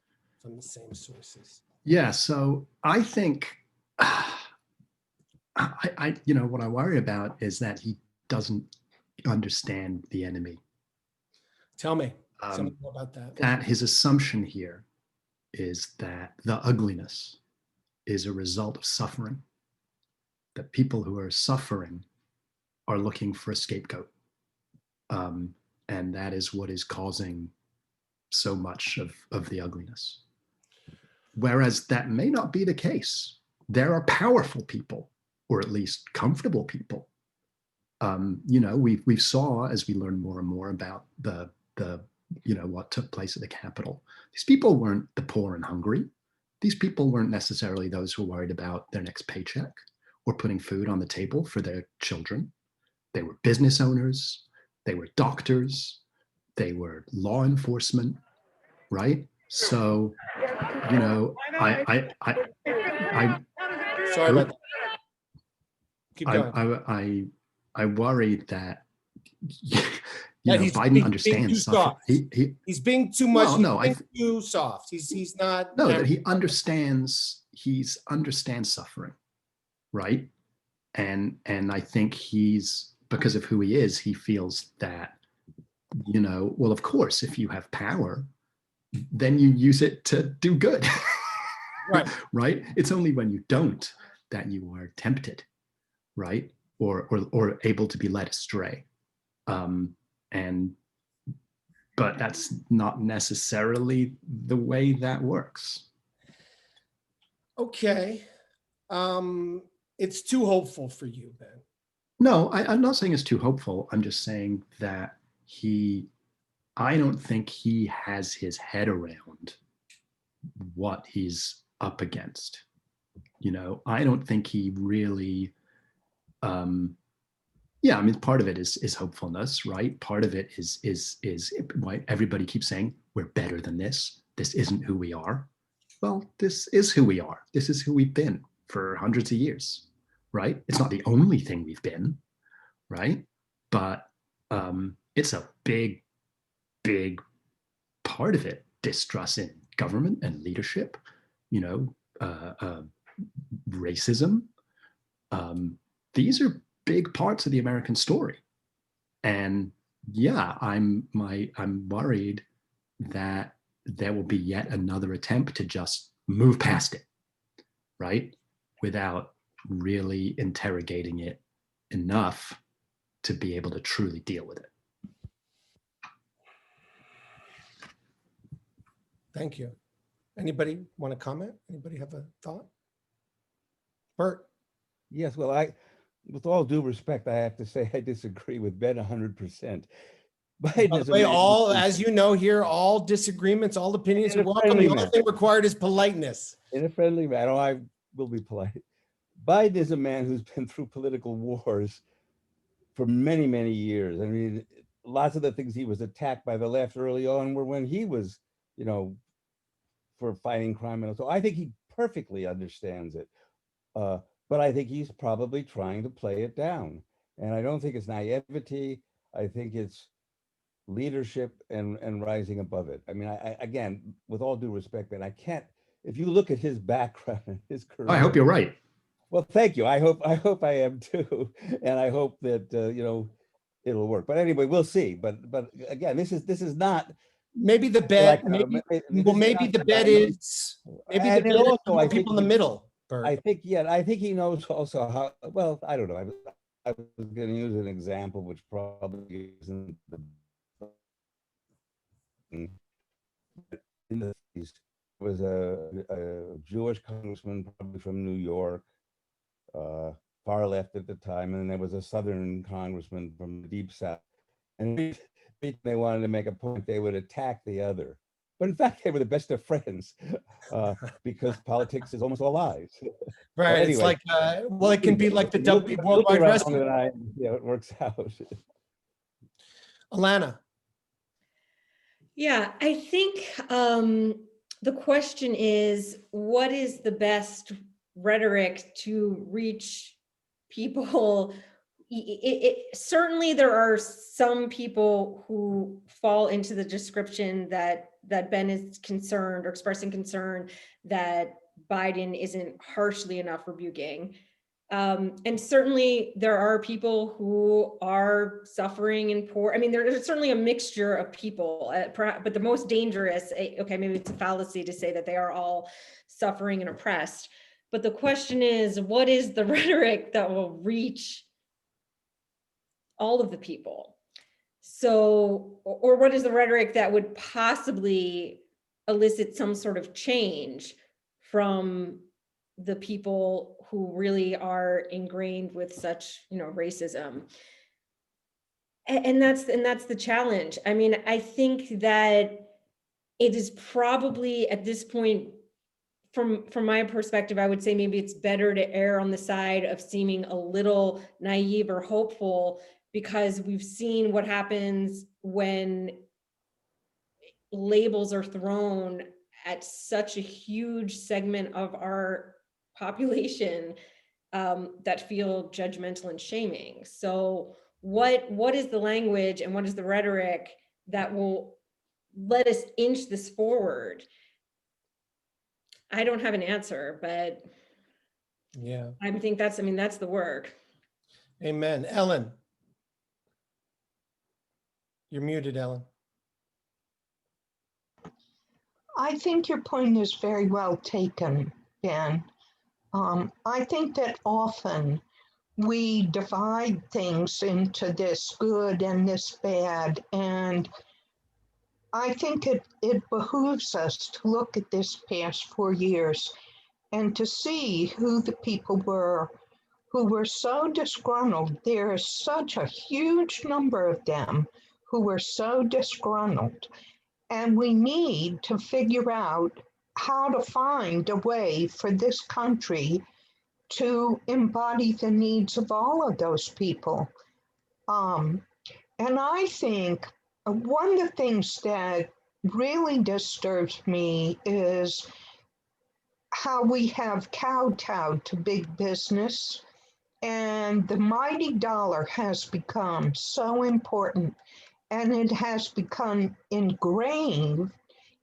from the same sources. Yeah, so I think what I worry about is that he doesn't understand the enemy. Tell me more about that. That his assumption here is that the ugliness is a result of suffering, that people who are suffering are looking for a scapegoat. And that is what is causing so much of the ugliness. Whereas that may not be the case. There are powerful people, or at least comfortable people. We saw, as we learned more and more about the what took place at the Capitol. These people weren't the poor and hungry. These people weren't necessarily those who were worried about their next paycheck or putting food on the table for their children. They were business owners. They were doctors. They were law enforcement, right? So, Sorry about that. Keep going. I worry that Biden being understands soft. He's being too much. Well, no, too soft. He's not. No, that he understands. He's understands suffering, right? And I think he's, because of who he is, he feels that, well, of course, if you have power, then you use it to do good, right? Right? It's only when you don't that you are tempted, right? Or able to be led astray. But that's not necessarily the way that works. Okay. It's too hopeful for you, Ben. No, I'm not saying it's too hopeful. I'm just saying that I don't think he has his head around what he's up against. I don't think he really, part of it is hopefulness, right? Part of it is why everybody keeps saying we're better than this. This isn't who we are. Well, this is who we are. This is who we've been for hundreds of years, right? It's not the only thing we've been, right? But it's a big part of it, distrust in government and leadership, racism. These are big parts of the American story. And yeah, I'm worried that there will be yet another attempt to just move past it, right? Without really interrogating it enough to be able to truly deal with it. Thank you. Anybody want to comment? Anybody have a thought? Bert? Yes, well, with all due respect, I have to say I disagree with Ben 100%. Biden is a man as you know here, all disagreements, all opinions are welcome. The only thing required is politeness. In a friendly manner, I will be polite. Biden is a man who's been through political wars for many, many years. I mean, lots of the things he was attacked by the left early on were when he was, for fighting crime. And so I think he perfectly understands it. But I think he's probably trying to play it down. And I don't think it's naivety. I think it's leadership and rising above it. I mean, I again, with all due respect, Ben, I can't, if you look at his background and his career. I hope you're right. Well, thank you. I hope I am too. And I hope that, it'll work. But anyway, we'll see. But again, this is not. Maybe the bet, maybe the bet is also people in the middle. Bert. I think he knows also how, well, I don't know. I was going to use an example, which probably isn't the in the 30s, was a Jewish congressman, probably from New York, far left at the time, and then there was a Southern congressman from the Deep South. And they wanted to make a point, they would attack the other. But in fact, they were the best of friends because politics is almost all lies. Right. Anyway, it's like, it can be like the Worldwide Wrestling. Yeah, it works out. Alana. Yeah, I think the question is, what is the best rhetoric to reach people? Certainly there are some people who fall into the description that Ben is concerned or expressing concern that Biden isn't harshly enough rebuking. And certainly there are people who are suffering and poor. I mean, there's certainly a mixture of people, but the most dangerous, okay, maybe it's a fallacy to say that they are all suffering and oppressed. But the question is, what is the rhetoric that will reach all of the people? So, or what is the rhetoric that would possibly elicit some sort of change from the people who really are ingrained with such, racism? And that's the challenge. I mean, I think that it is probably at this point, from my perspective, I would say maybe it's better to err on the side of seeming a little naive or hopeful, because we've seen what happens when labels are thrown at such a huge segment of our population that feel judgmental and shaming. So what is the language and what is the rhetoric that will let us inch this forward? I don't have an answer, but yeah, I think that's the work. Amen. Ellen. You're muted, Ellen. I think your point is very well taken, Ben. I think that often we divide things into this good and this bad, and I think it behooves us to look at this past 4 years and to see who the people were who were so disgruntled. There is such a huge number of them who were so disgruntled, and we need to figure out how to find a way for this country to embody the needs of all of those people. And I think one of the things that really disturbs me is how we have kowtowed to big business, and the mighty dollar has become so important, and it has become ingrained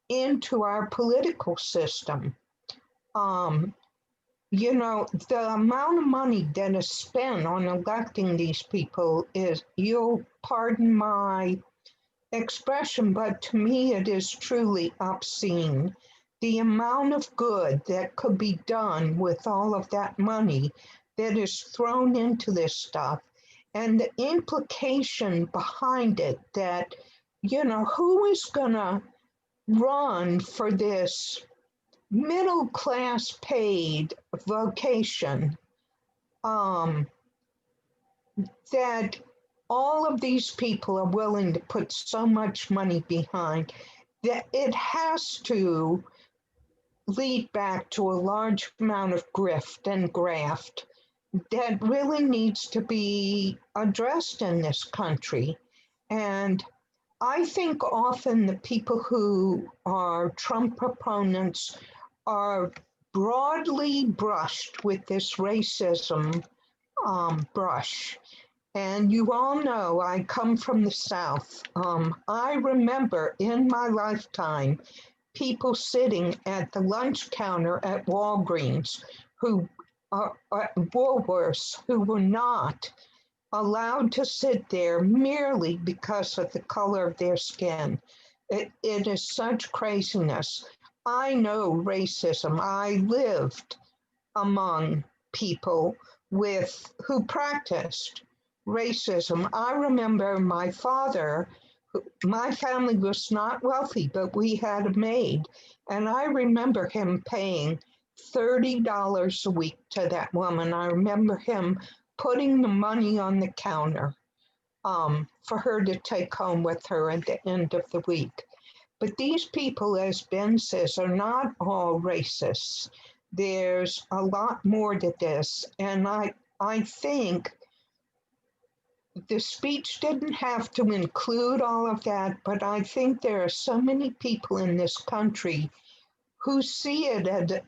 into our political system. You know, the amount of money that is spent on electing these people is, you'll pardon my expression, but to me it is truly obscene. The amount of good that could be done with all of that money that is thrown into this stuff, and the implication behind it that, you know, who is gonna run for this middle class paid vocation, that all of these people are willing to put so much money behind, that it has to lead back to a large amount of grift and graft that really needs to be addressed in this country. And I think often the people who are Trump proponents are broadly brushed with this racism brush. And you all know I come from the South. I remember in my lifetime people sitting at the lunch counter at Walgreens who at Woolworths who were not allowed to sit there merely because of the color of their skin. It is such craziness. I know racism. I lived among people who practiced racism. I remember my father, my family was not wealthy, but we had a maid. And I remember him paying $30 a week to that woman. I remember him putting the money on the counter for her to take home with her at the end of the week. But these people, as Ben says, are not all racists. There's a lot more to this. And I think the speech didn't have to include all of that, but I think there are so many people in this country who see it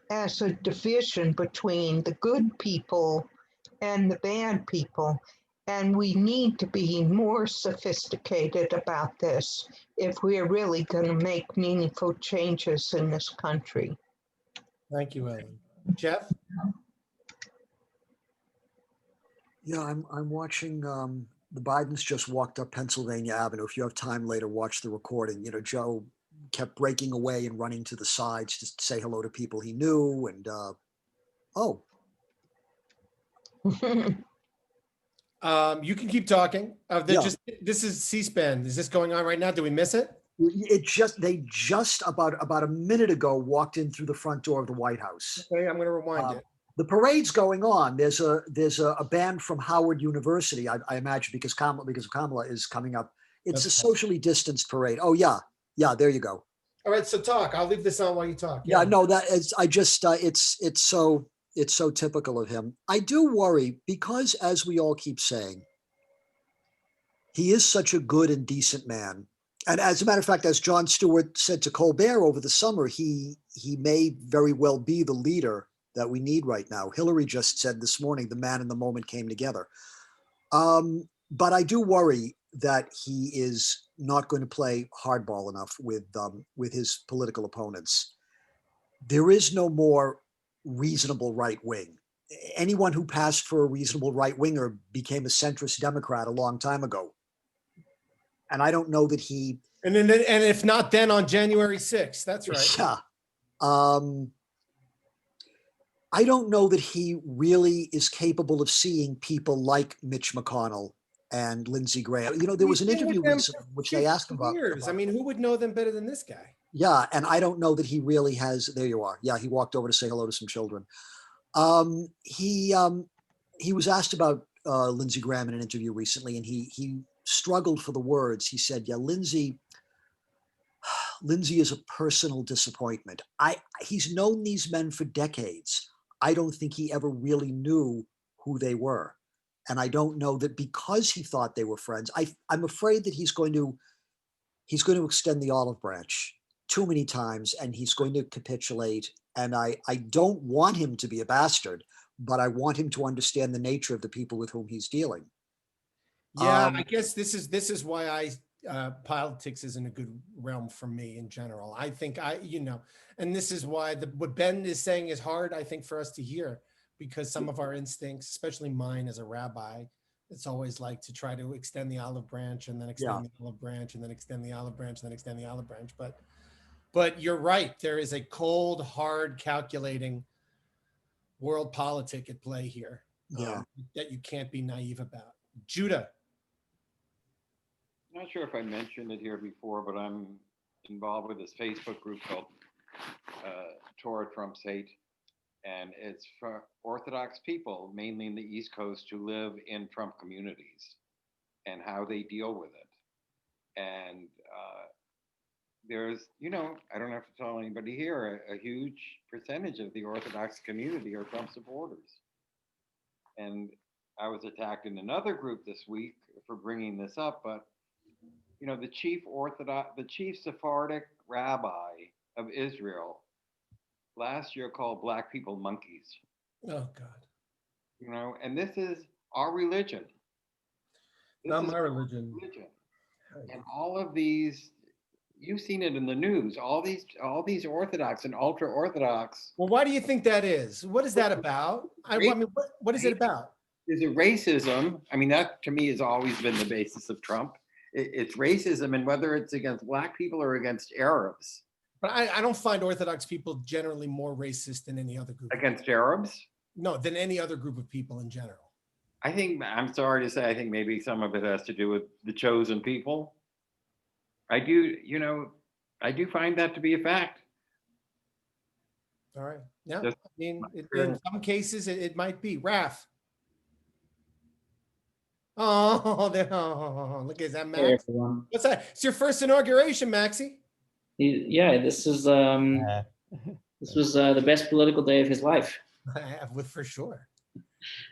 as a division between the good people and the bad people. And we need to be more sophisticated about this if we are really going to make meaningful changes in this country. Thank you, Ellen. Jeff? Yeah, I'm watching, the Bidens just walked up Pennsylvania Avenue. If you have time later, watch the recording. You know, Joe kept breaking away and running to the sides to say hello to people he knew. And, oh. You can keep talking. Yeah. This is C-SPAN. Is this going on right now? Did we miss it? They just about a minute ago walked in through the front door of the White House. Okay, I'm going to rewind it. The parade's going on. There's a band from Howard University, I imagine, because Kamala is coming up. It's a socially distanced parade. Oh yeah, there you go. All right, so talk. I'll leave this on while you talk. Yeah, no, that is. I just it's so typical of him. I do worry because, as we all keep saying, he is such a good and decent man. And as a matter of fact, as Jon Stewart said to Colbert over the summer, he may very well be the leader that we need right now. Hillary just said this morning, the man and the moment came together. But I do worry that he is not going to play hardball enough with his political opponents. There is no more reasonable right wing. Anyone who passed for a reasonable right winger became a centrist Democrat a long time ago. And I don't know that he. And if not, then on January 6th. That's right. Yeah. I don't know that he really is capable of seeing people like Mitch McConnell and Lindsey Graham. You know, there was an interview recently which they asked him about. I mean, who would know them better than this guy? Yeah, and I don't know that he really has. There you are. Yeah, he walked over to say hello to some children. He was asked about Lindsey Graham in an interview recently, and he struggled for the words. He said, "Yeah, Lindsey is a personal disappointment. He's known these men for decades. I don't think he ever really knew who they were. And I don't know that because he thought they were friends, I'm afraid that he's going to extend the olive branch too many times and he's going to capitulate. And I don't want him to be a bastard, but I want him to understand the nature of the people with whom he's dealing." Yeah, I guess this is why I politics isn't a good realm for me in general. I think and this is why what Ben is saying is hard, I think, for us to hear, because some of our instincts, especially mine as a rabbi, it's always like to try to extend the olive branch and then extend the olive branch and then extend the olive branch and then extend the olive branch. But you're right. There is a cold, hard, calculating world politic at play here that you can't be naive about. Judah. I'm not sure if I mentioned it here before, but I'm involved with this Facebook group called Torah Trumps Hate. And it's for Orthodox people, mainly in the East Coast, who live in Trump communities and how they deal with it. And there's, I don't have to tell anybody here, a huge percentage of the Orthodox community are Trump supporters. And I was attacked in another group this week for bringing this up, but the chief Sephardic rabbi of Israel last year called black people monkeys. Oh God. And this is our religion. Not my religion. And all of these, you've seen it in the news, all these Orthodox and ultra Orthodox. Well, why do you think that is? What is that about? I mean, what is it about? Is it racism? I mean, that to me has always been the basis of Trump. It's racism, and whether it's against black people or against Arabs. But I don't find Orthodox people generally more racist than any other group. Against Arabs? No, than any other group of people in general. I'm sorry to say, I think maybe some of it has to do with the chosen people. I do find that to be a fact. All right. Yeah. I mean, in some cases, it might be. Raph. Oh, look, is that Max? Hey, everyone. What's that? It's your first inauguration, Maxie. Yeah, this was the best political day of his life. For sure.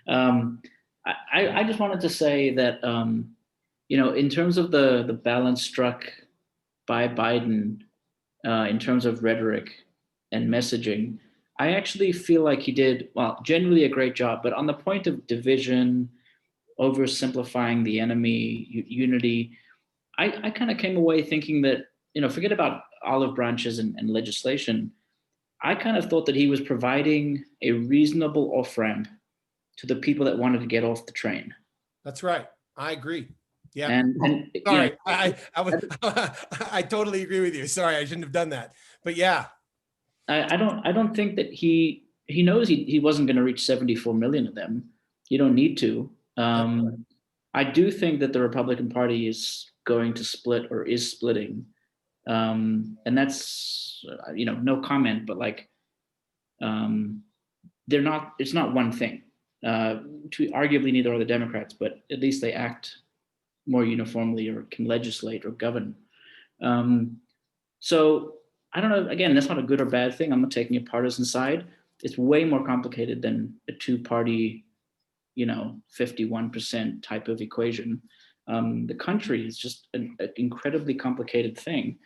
I just wanted to say that in terms of the balance struck by Biden in terms of rhetoric and messaging, I actually feel like he did, generally a great job. But on the point of division, oversimplifying the enemy, unity, I kind of came away thinking that, forget about olive branches and legislation. I kind of thought that he was providing a reasonable off-ramp to the people that wanted to get off the train. That's right. I agree. Yeah. And sorry, I totally agree with you. Sorry, I shouldn't have done that. But yeah. I don't think that he knows he wasn't going to reach 74 million of them. You don't need to. I do think that the Republican Party is going to split or is splitting. And that's, no comment, but it's not one thing. Arguably neither are the Democrats, but at least they act more uniformly or can legislate or govern. So I don't know, again, that's not a good or bad thing. I'm not taking a partisan side. It's way more complicated than a two-party, 51% type of equation. The country is just an incredibly complicated thing.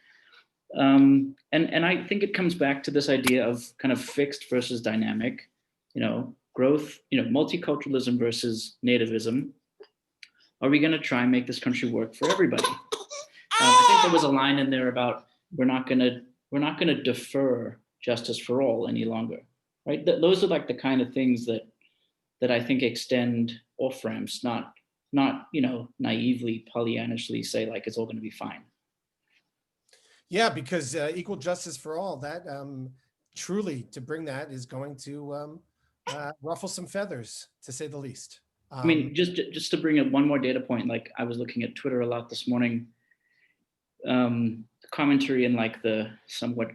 And I think it comes back to this idea of kind of fixed versus dynamic, growth, multiculturalism versus nativism. Are we going to try and make this country work for everybody? I think there was a line in there about we're not going to defer justice for all any longer, right? Those are like the kind of things that I think extend off ramps, not naively Pollyannishly say like it's all going to be fine. Yeah, because equal justice for all, that truly to bring that is going to ruffle some feathers, to say the least. I mean, just to bring up one more data point, like I was looking at Twitter a lot this morning, the commentary in like the somewhat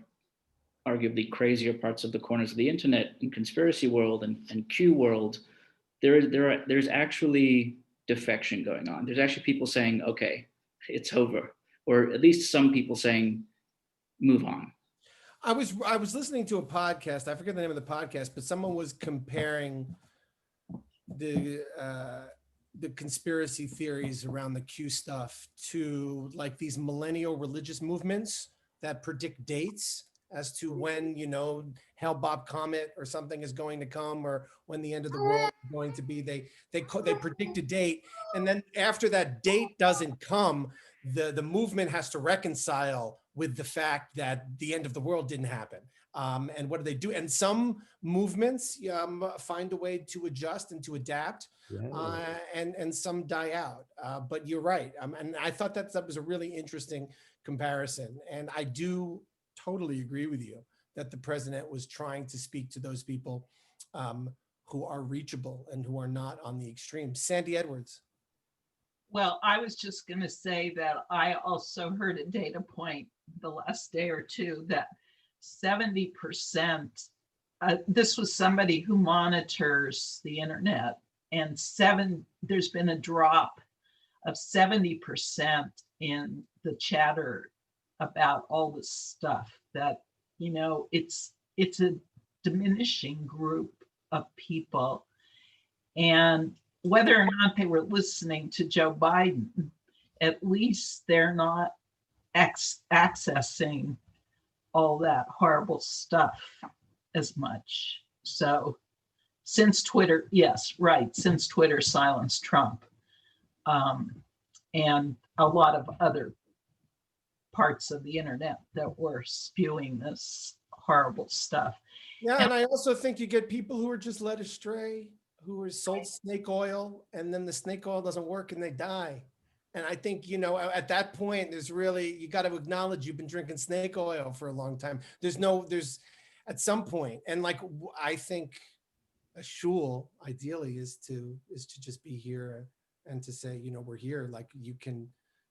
arguably crazier parts of the corners of the internet in conspiracy world and Q world, there's actually defection going on. There's actually people saying, okay, it's over, or at least some people saying, move on. I was listening to a podcast. I forget the name of the podcast, but someone was comparing the conspiracy theories around the Q stuff to like these millennial religious movements that predict dates as to when, Hale-Bopp comet or something is going to come, or when the end of the world is going to be. They predict a date, and then after that date doesn't come, the movement has to reconcile with the fact that the end of the world didn't happen. And what do they do? And some movements find a way to adjust and to adapt, and some die out. But you're right. And I thought that was a really interesting comparison. And I do totally agree with you that the president was trying to speak to those people who are reachable and who are not on the extreme. Sandy Edwards. Well, I was just going to say that I also heard a data point the last day or two that 70%, this was somebody who monitors the internet, and there's been a drop of 70% in the chatter about all this stuff, that, you know, it's a diminishing group of people. And whether or not they were listening to Joe Biden, at least they're not accessing all that horrible stuff as much. So since Twitter, yes, right, since Twitter silenced Trump, and a lot of other parts of the internet that were spewing this horrible stuff. Yeah, and I also think you get people who are just led astray, who are sold snake oil, and then the snake oil doesn't work and they die. And I think, you know, at that point, you got to acknowledge you've been drinking snake oil for a long time. There's at some point, and like, I think a shul ideally is to just be here and to say, you know, we're here, like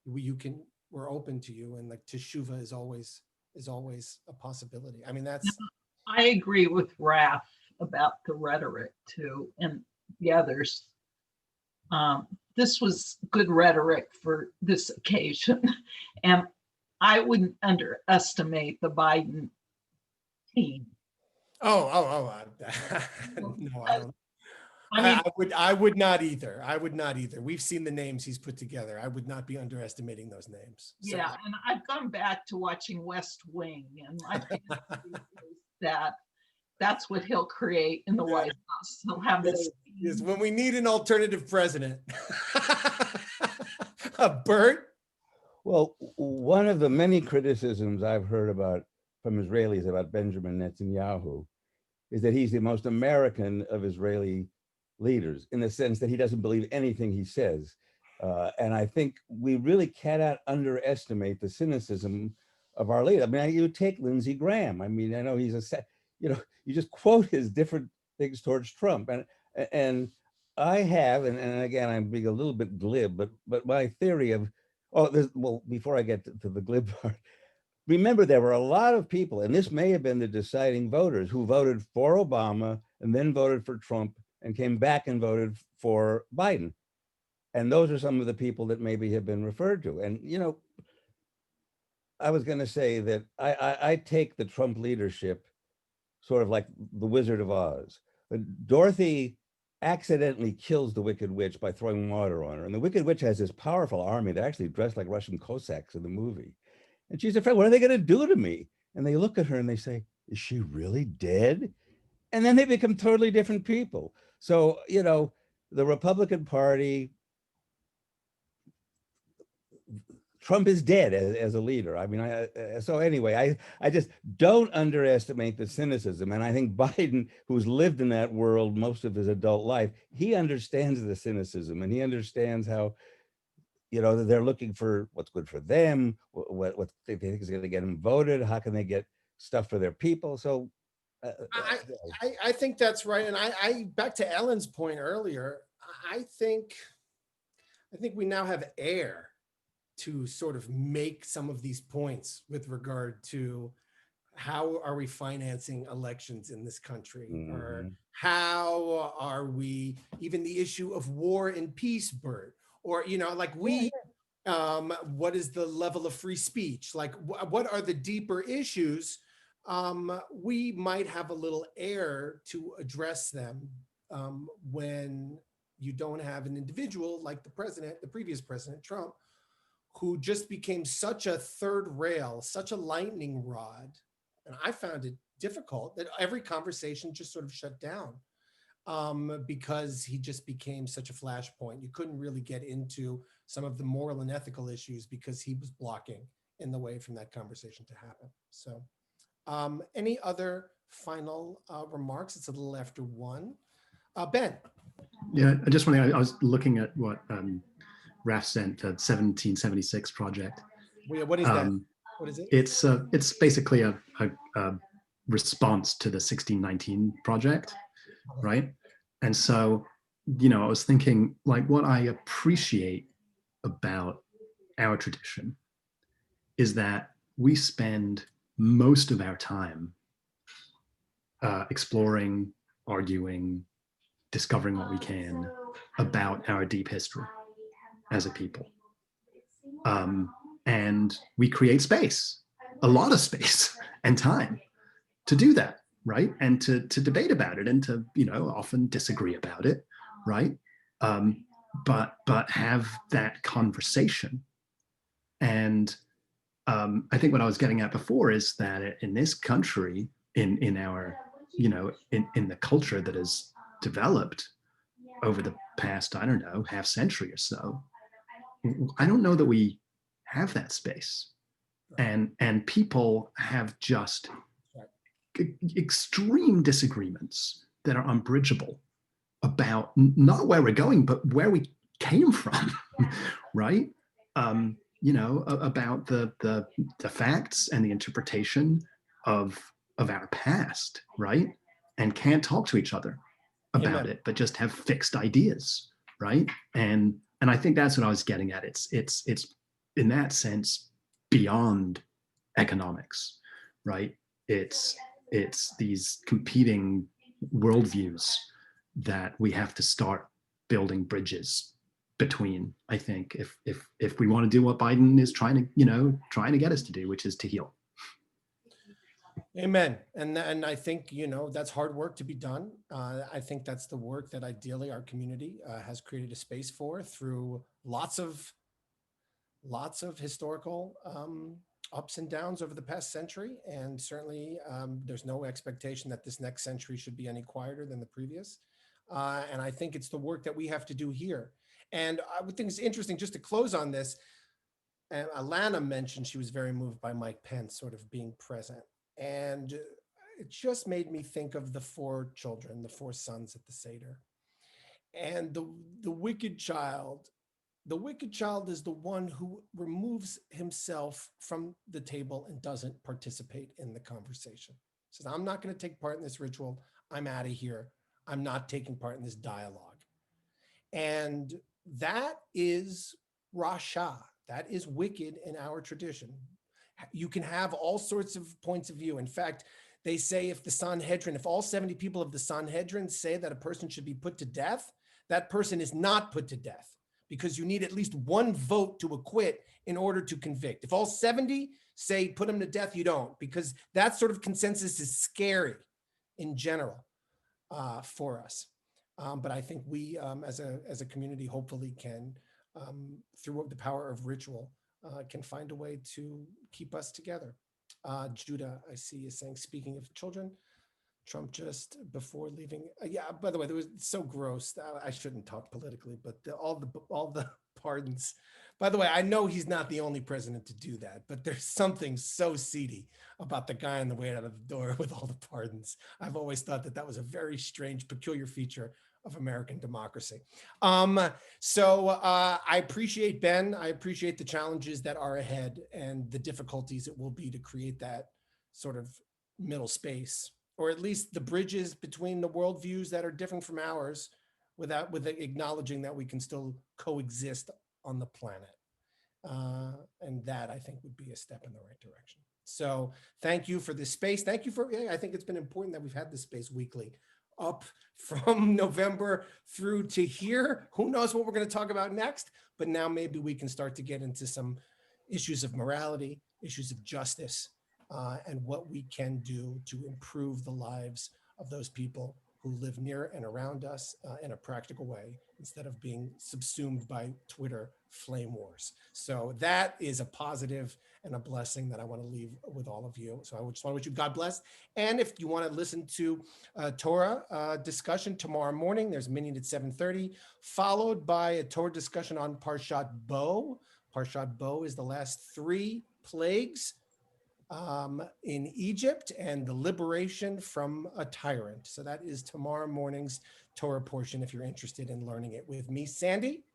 we're open to you, and like teshuva is always a possibility. I mean, I agree with Raph about the rhetoric too, and the others. This was good rhetoric for this occasion, and I wouldn't underestimate the Biden team. No, I don't. I would not either. I would not either. We've seen the names he's put together. I would not be underestimating those names. So. Yeah, and I've gone back to watching West Wing, and I think that's what he'll create in the White House. He'll have this. Yes, when we need an alternative president. Bert? Well, one of the many criticisms I've heard from Israelis about Benjamin Netanyahu is that he's the most American of Israeli leaders, in the sense that he doesn't believe anything he says. And I think we really cannot underestimate the cynicism of our leader. I mean, you take Lindsey Graham. I mean, I know you just quote his different things towards Trump. And I have, and again, I'm being a little bit glib, but my theory of, before I get to the glib part, remember there were a lot of people, and this may have been the deciding voters, who voted for Obama and then voted for Trump and came back and voted for Biden. And those are some of the people that maybe have been referred to. And, you know, I was going to say that I take the Trump leadership sort of like the Wizard of Oz. Dorothy accidentally kills the Wicked Witch by throwing water on her. And the Wicked Witch has this powerful army. They're actually dressed like Russian Cossacks in the movie. And she's afraid, what are they going to do to me? And they look at her and they say, is she really dead? And then they become totally different people. So, you know, the Republican Party, Trump is dead as a leader. I mean, so anyway, I just don't underestimate the cynicism. And I think Biden, who's lived in that world most of his adult life, he understands the cynicism, and he understands how, you know, they're looking for what's good for them, what they think is going to get them voted, how can they get stuff for their people. So I think that's right. And I back to Ellen's point earlier, I think we now have air to sort of make some of these points with regard to how are we financing elections in this country, or how are we, even the issue of war and peace, Bert, or, you know, like what is the level of free speech? Like what are the deeper issues? We might have a little air to address them when you don't have an individual like the previous president, Trump, who just became such a third rail, such a lightning rod. And I found it difficult that every conversation just sort of shut down. because he just became such a flashpoint. You couldn't really get into some of the moral and ethical issues because he was blocking in the way from that conversation to happen. So any other final remarks? It's a little after 1. Ben. Yeah, I just want to, I was looking at what Raf sent, the 1776 project. What is that? What is it? It's basically a response to the 1619 project, right? And so, I was thinking, like, what I appreciate about our tradition is that we spend most of our time exploring, arguing, discovering what we can about our deep history as a people. And we create space, a lot of space and time to do that, right? And to debate about it and to, often disagree about it, right? But have that conversation. And I think what I was getting at before is that in this country, in our, in the culture that has developed over the past, I don't know, half century or so, I don't know that we have that space. And people have just extreme disagreements that are unbridgeable about not where we're going, but where we came from, right? About the facts and the interpretation of our past, right? And can't talk to each other about it, but just have fixed ideas, right? And I think that's what I was getting at. It's in that sense beyond economics, right? It's these competing worldviews that we have to start building bridges between, I think, if we want to do what Biden is trying to get us to do, which is to heal. Amen. And I think, that's hard work to be done. I think that's the work that ideally our community has created a space for through lots of historical ups and downs over the past century. And certainly there's no expectation that this next century should be any quieter than the previous. And I think it's the work that we have to do here. And I would think it's interesting, just to close on this, and Alana mentioned she was very moved by Mike Pence sort of being present. And it just made me think of the 4 children, the 4 sons at the Seder. And the wicked child is the one who removes himself from the table and doesn't participate in the conversation. Says, I'm not going to take part in this ritual. I'm out of here. I'm not taking part in this dialogue. And that is Rasha. That is wicked in our tradition. You can have all sorts of points of view. In fact, they say if all 70 people of the Sanhedrin say that a person should be put to death, that person is not put to death, because you need at least 1 vote to acquit in order to convict. If all 70 say put him to death, you don't, because that sort of consensus is scary in general for us. But I think we, as a community, hopefully can, through the power of ritual, can find a way to keep us together. Judah, I see, is saying, speaking of children, Trump just before leaving. Yeah, by the way, there was so gross. I shouldn't talk politically, but all the pardons. By the way, I know he's not the only president to do that, but there's something so seedy about the guy on the way out of the door with all the pardons. I've always thought that was a very strange, peculiar feature of American democracy. So I appreciate Ben. I appreciate the challenges that are ahead and the difficulties it will be to create that sort of middle space, or at least the bridges between the worldviews that are different from ours, with acknowledging that we can still coexist on the planet. And that, I think, would be a step in the right direction. So thank you for this space. Thank you I think it's been important that we've had this space weekly, up from November through to here. Who knows what we're going to talk about next, but now maybe we can start to get into some issues of morality, issues of justice, and what we can do to improve the lives of those people who live near and around us in a practical way instead of being subsumed by Twitter flame wars. So that is a positive and a blessing that I want to leave with all of you. So I just want to wish you God bless. And if you want to listen to Torah discussion tomorrow morning, there's minyan at 7:30, followed by a Torah discussion on Parshat Bo. Parshat Bo is the last 3 plagues in Egypt and the liberation from a tyrant. So that is tomorrow morning's Torah portion if you're interested in learning it with me. Sandy?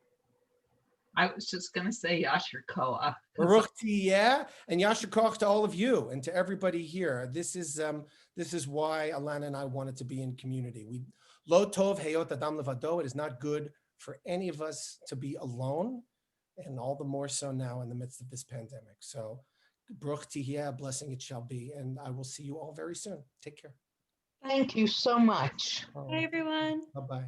I was just going to say Yasher Koach. Baruch Tiyeh, and Yasher Koach to all of you and to everybody here. This is why Alana and I wanted to be in community. We lo tov heyot adam levado. It is not good for any of us to be alone, and all the more so now in the midst of this pandemic. So Baruch Tiyeh, blessing it shall be, and I will see you all very soon. Take care. Thank you so much. Oh, Bye, everyone. bye-bye.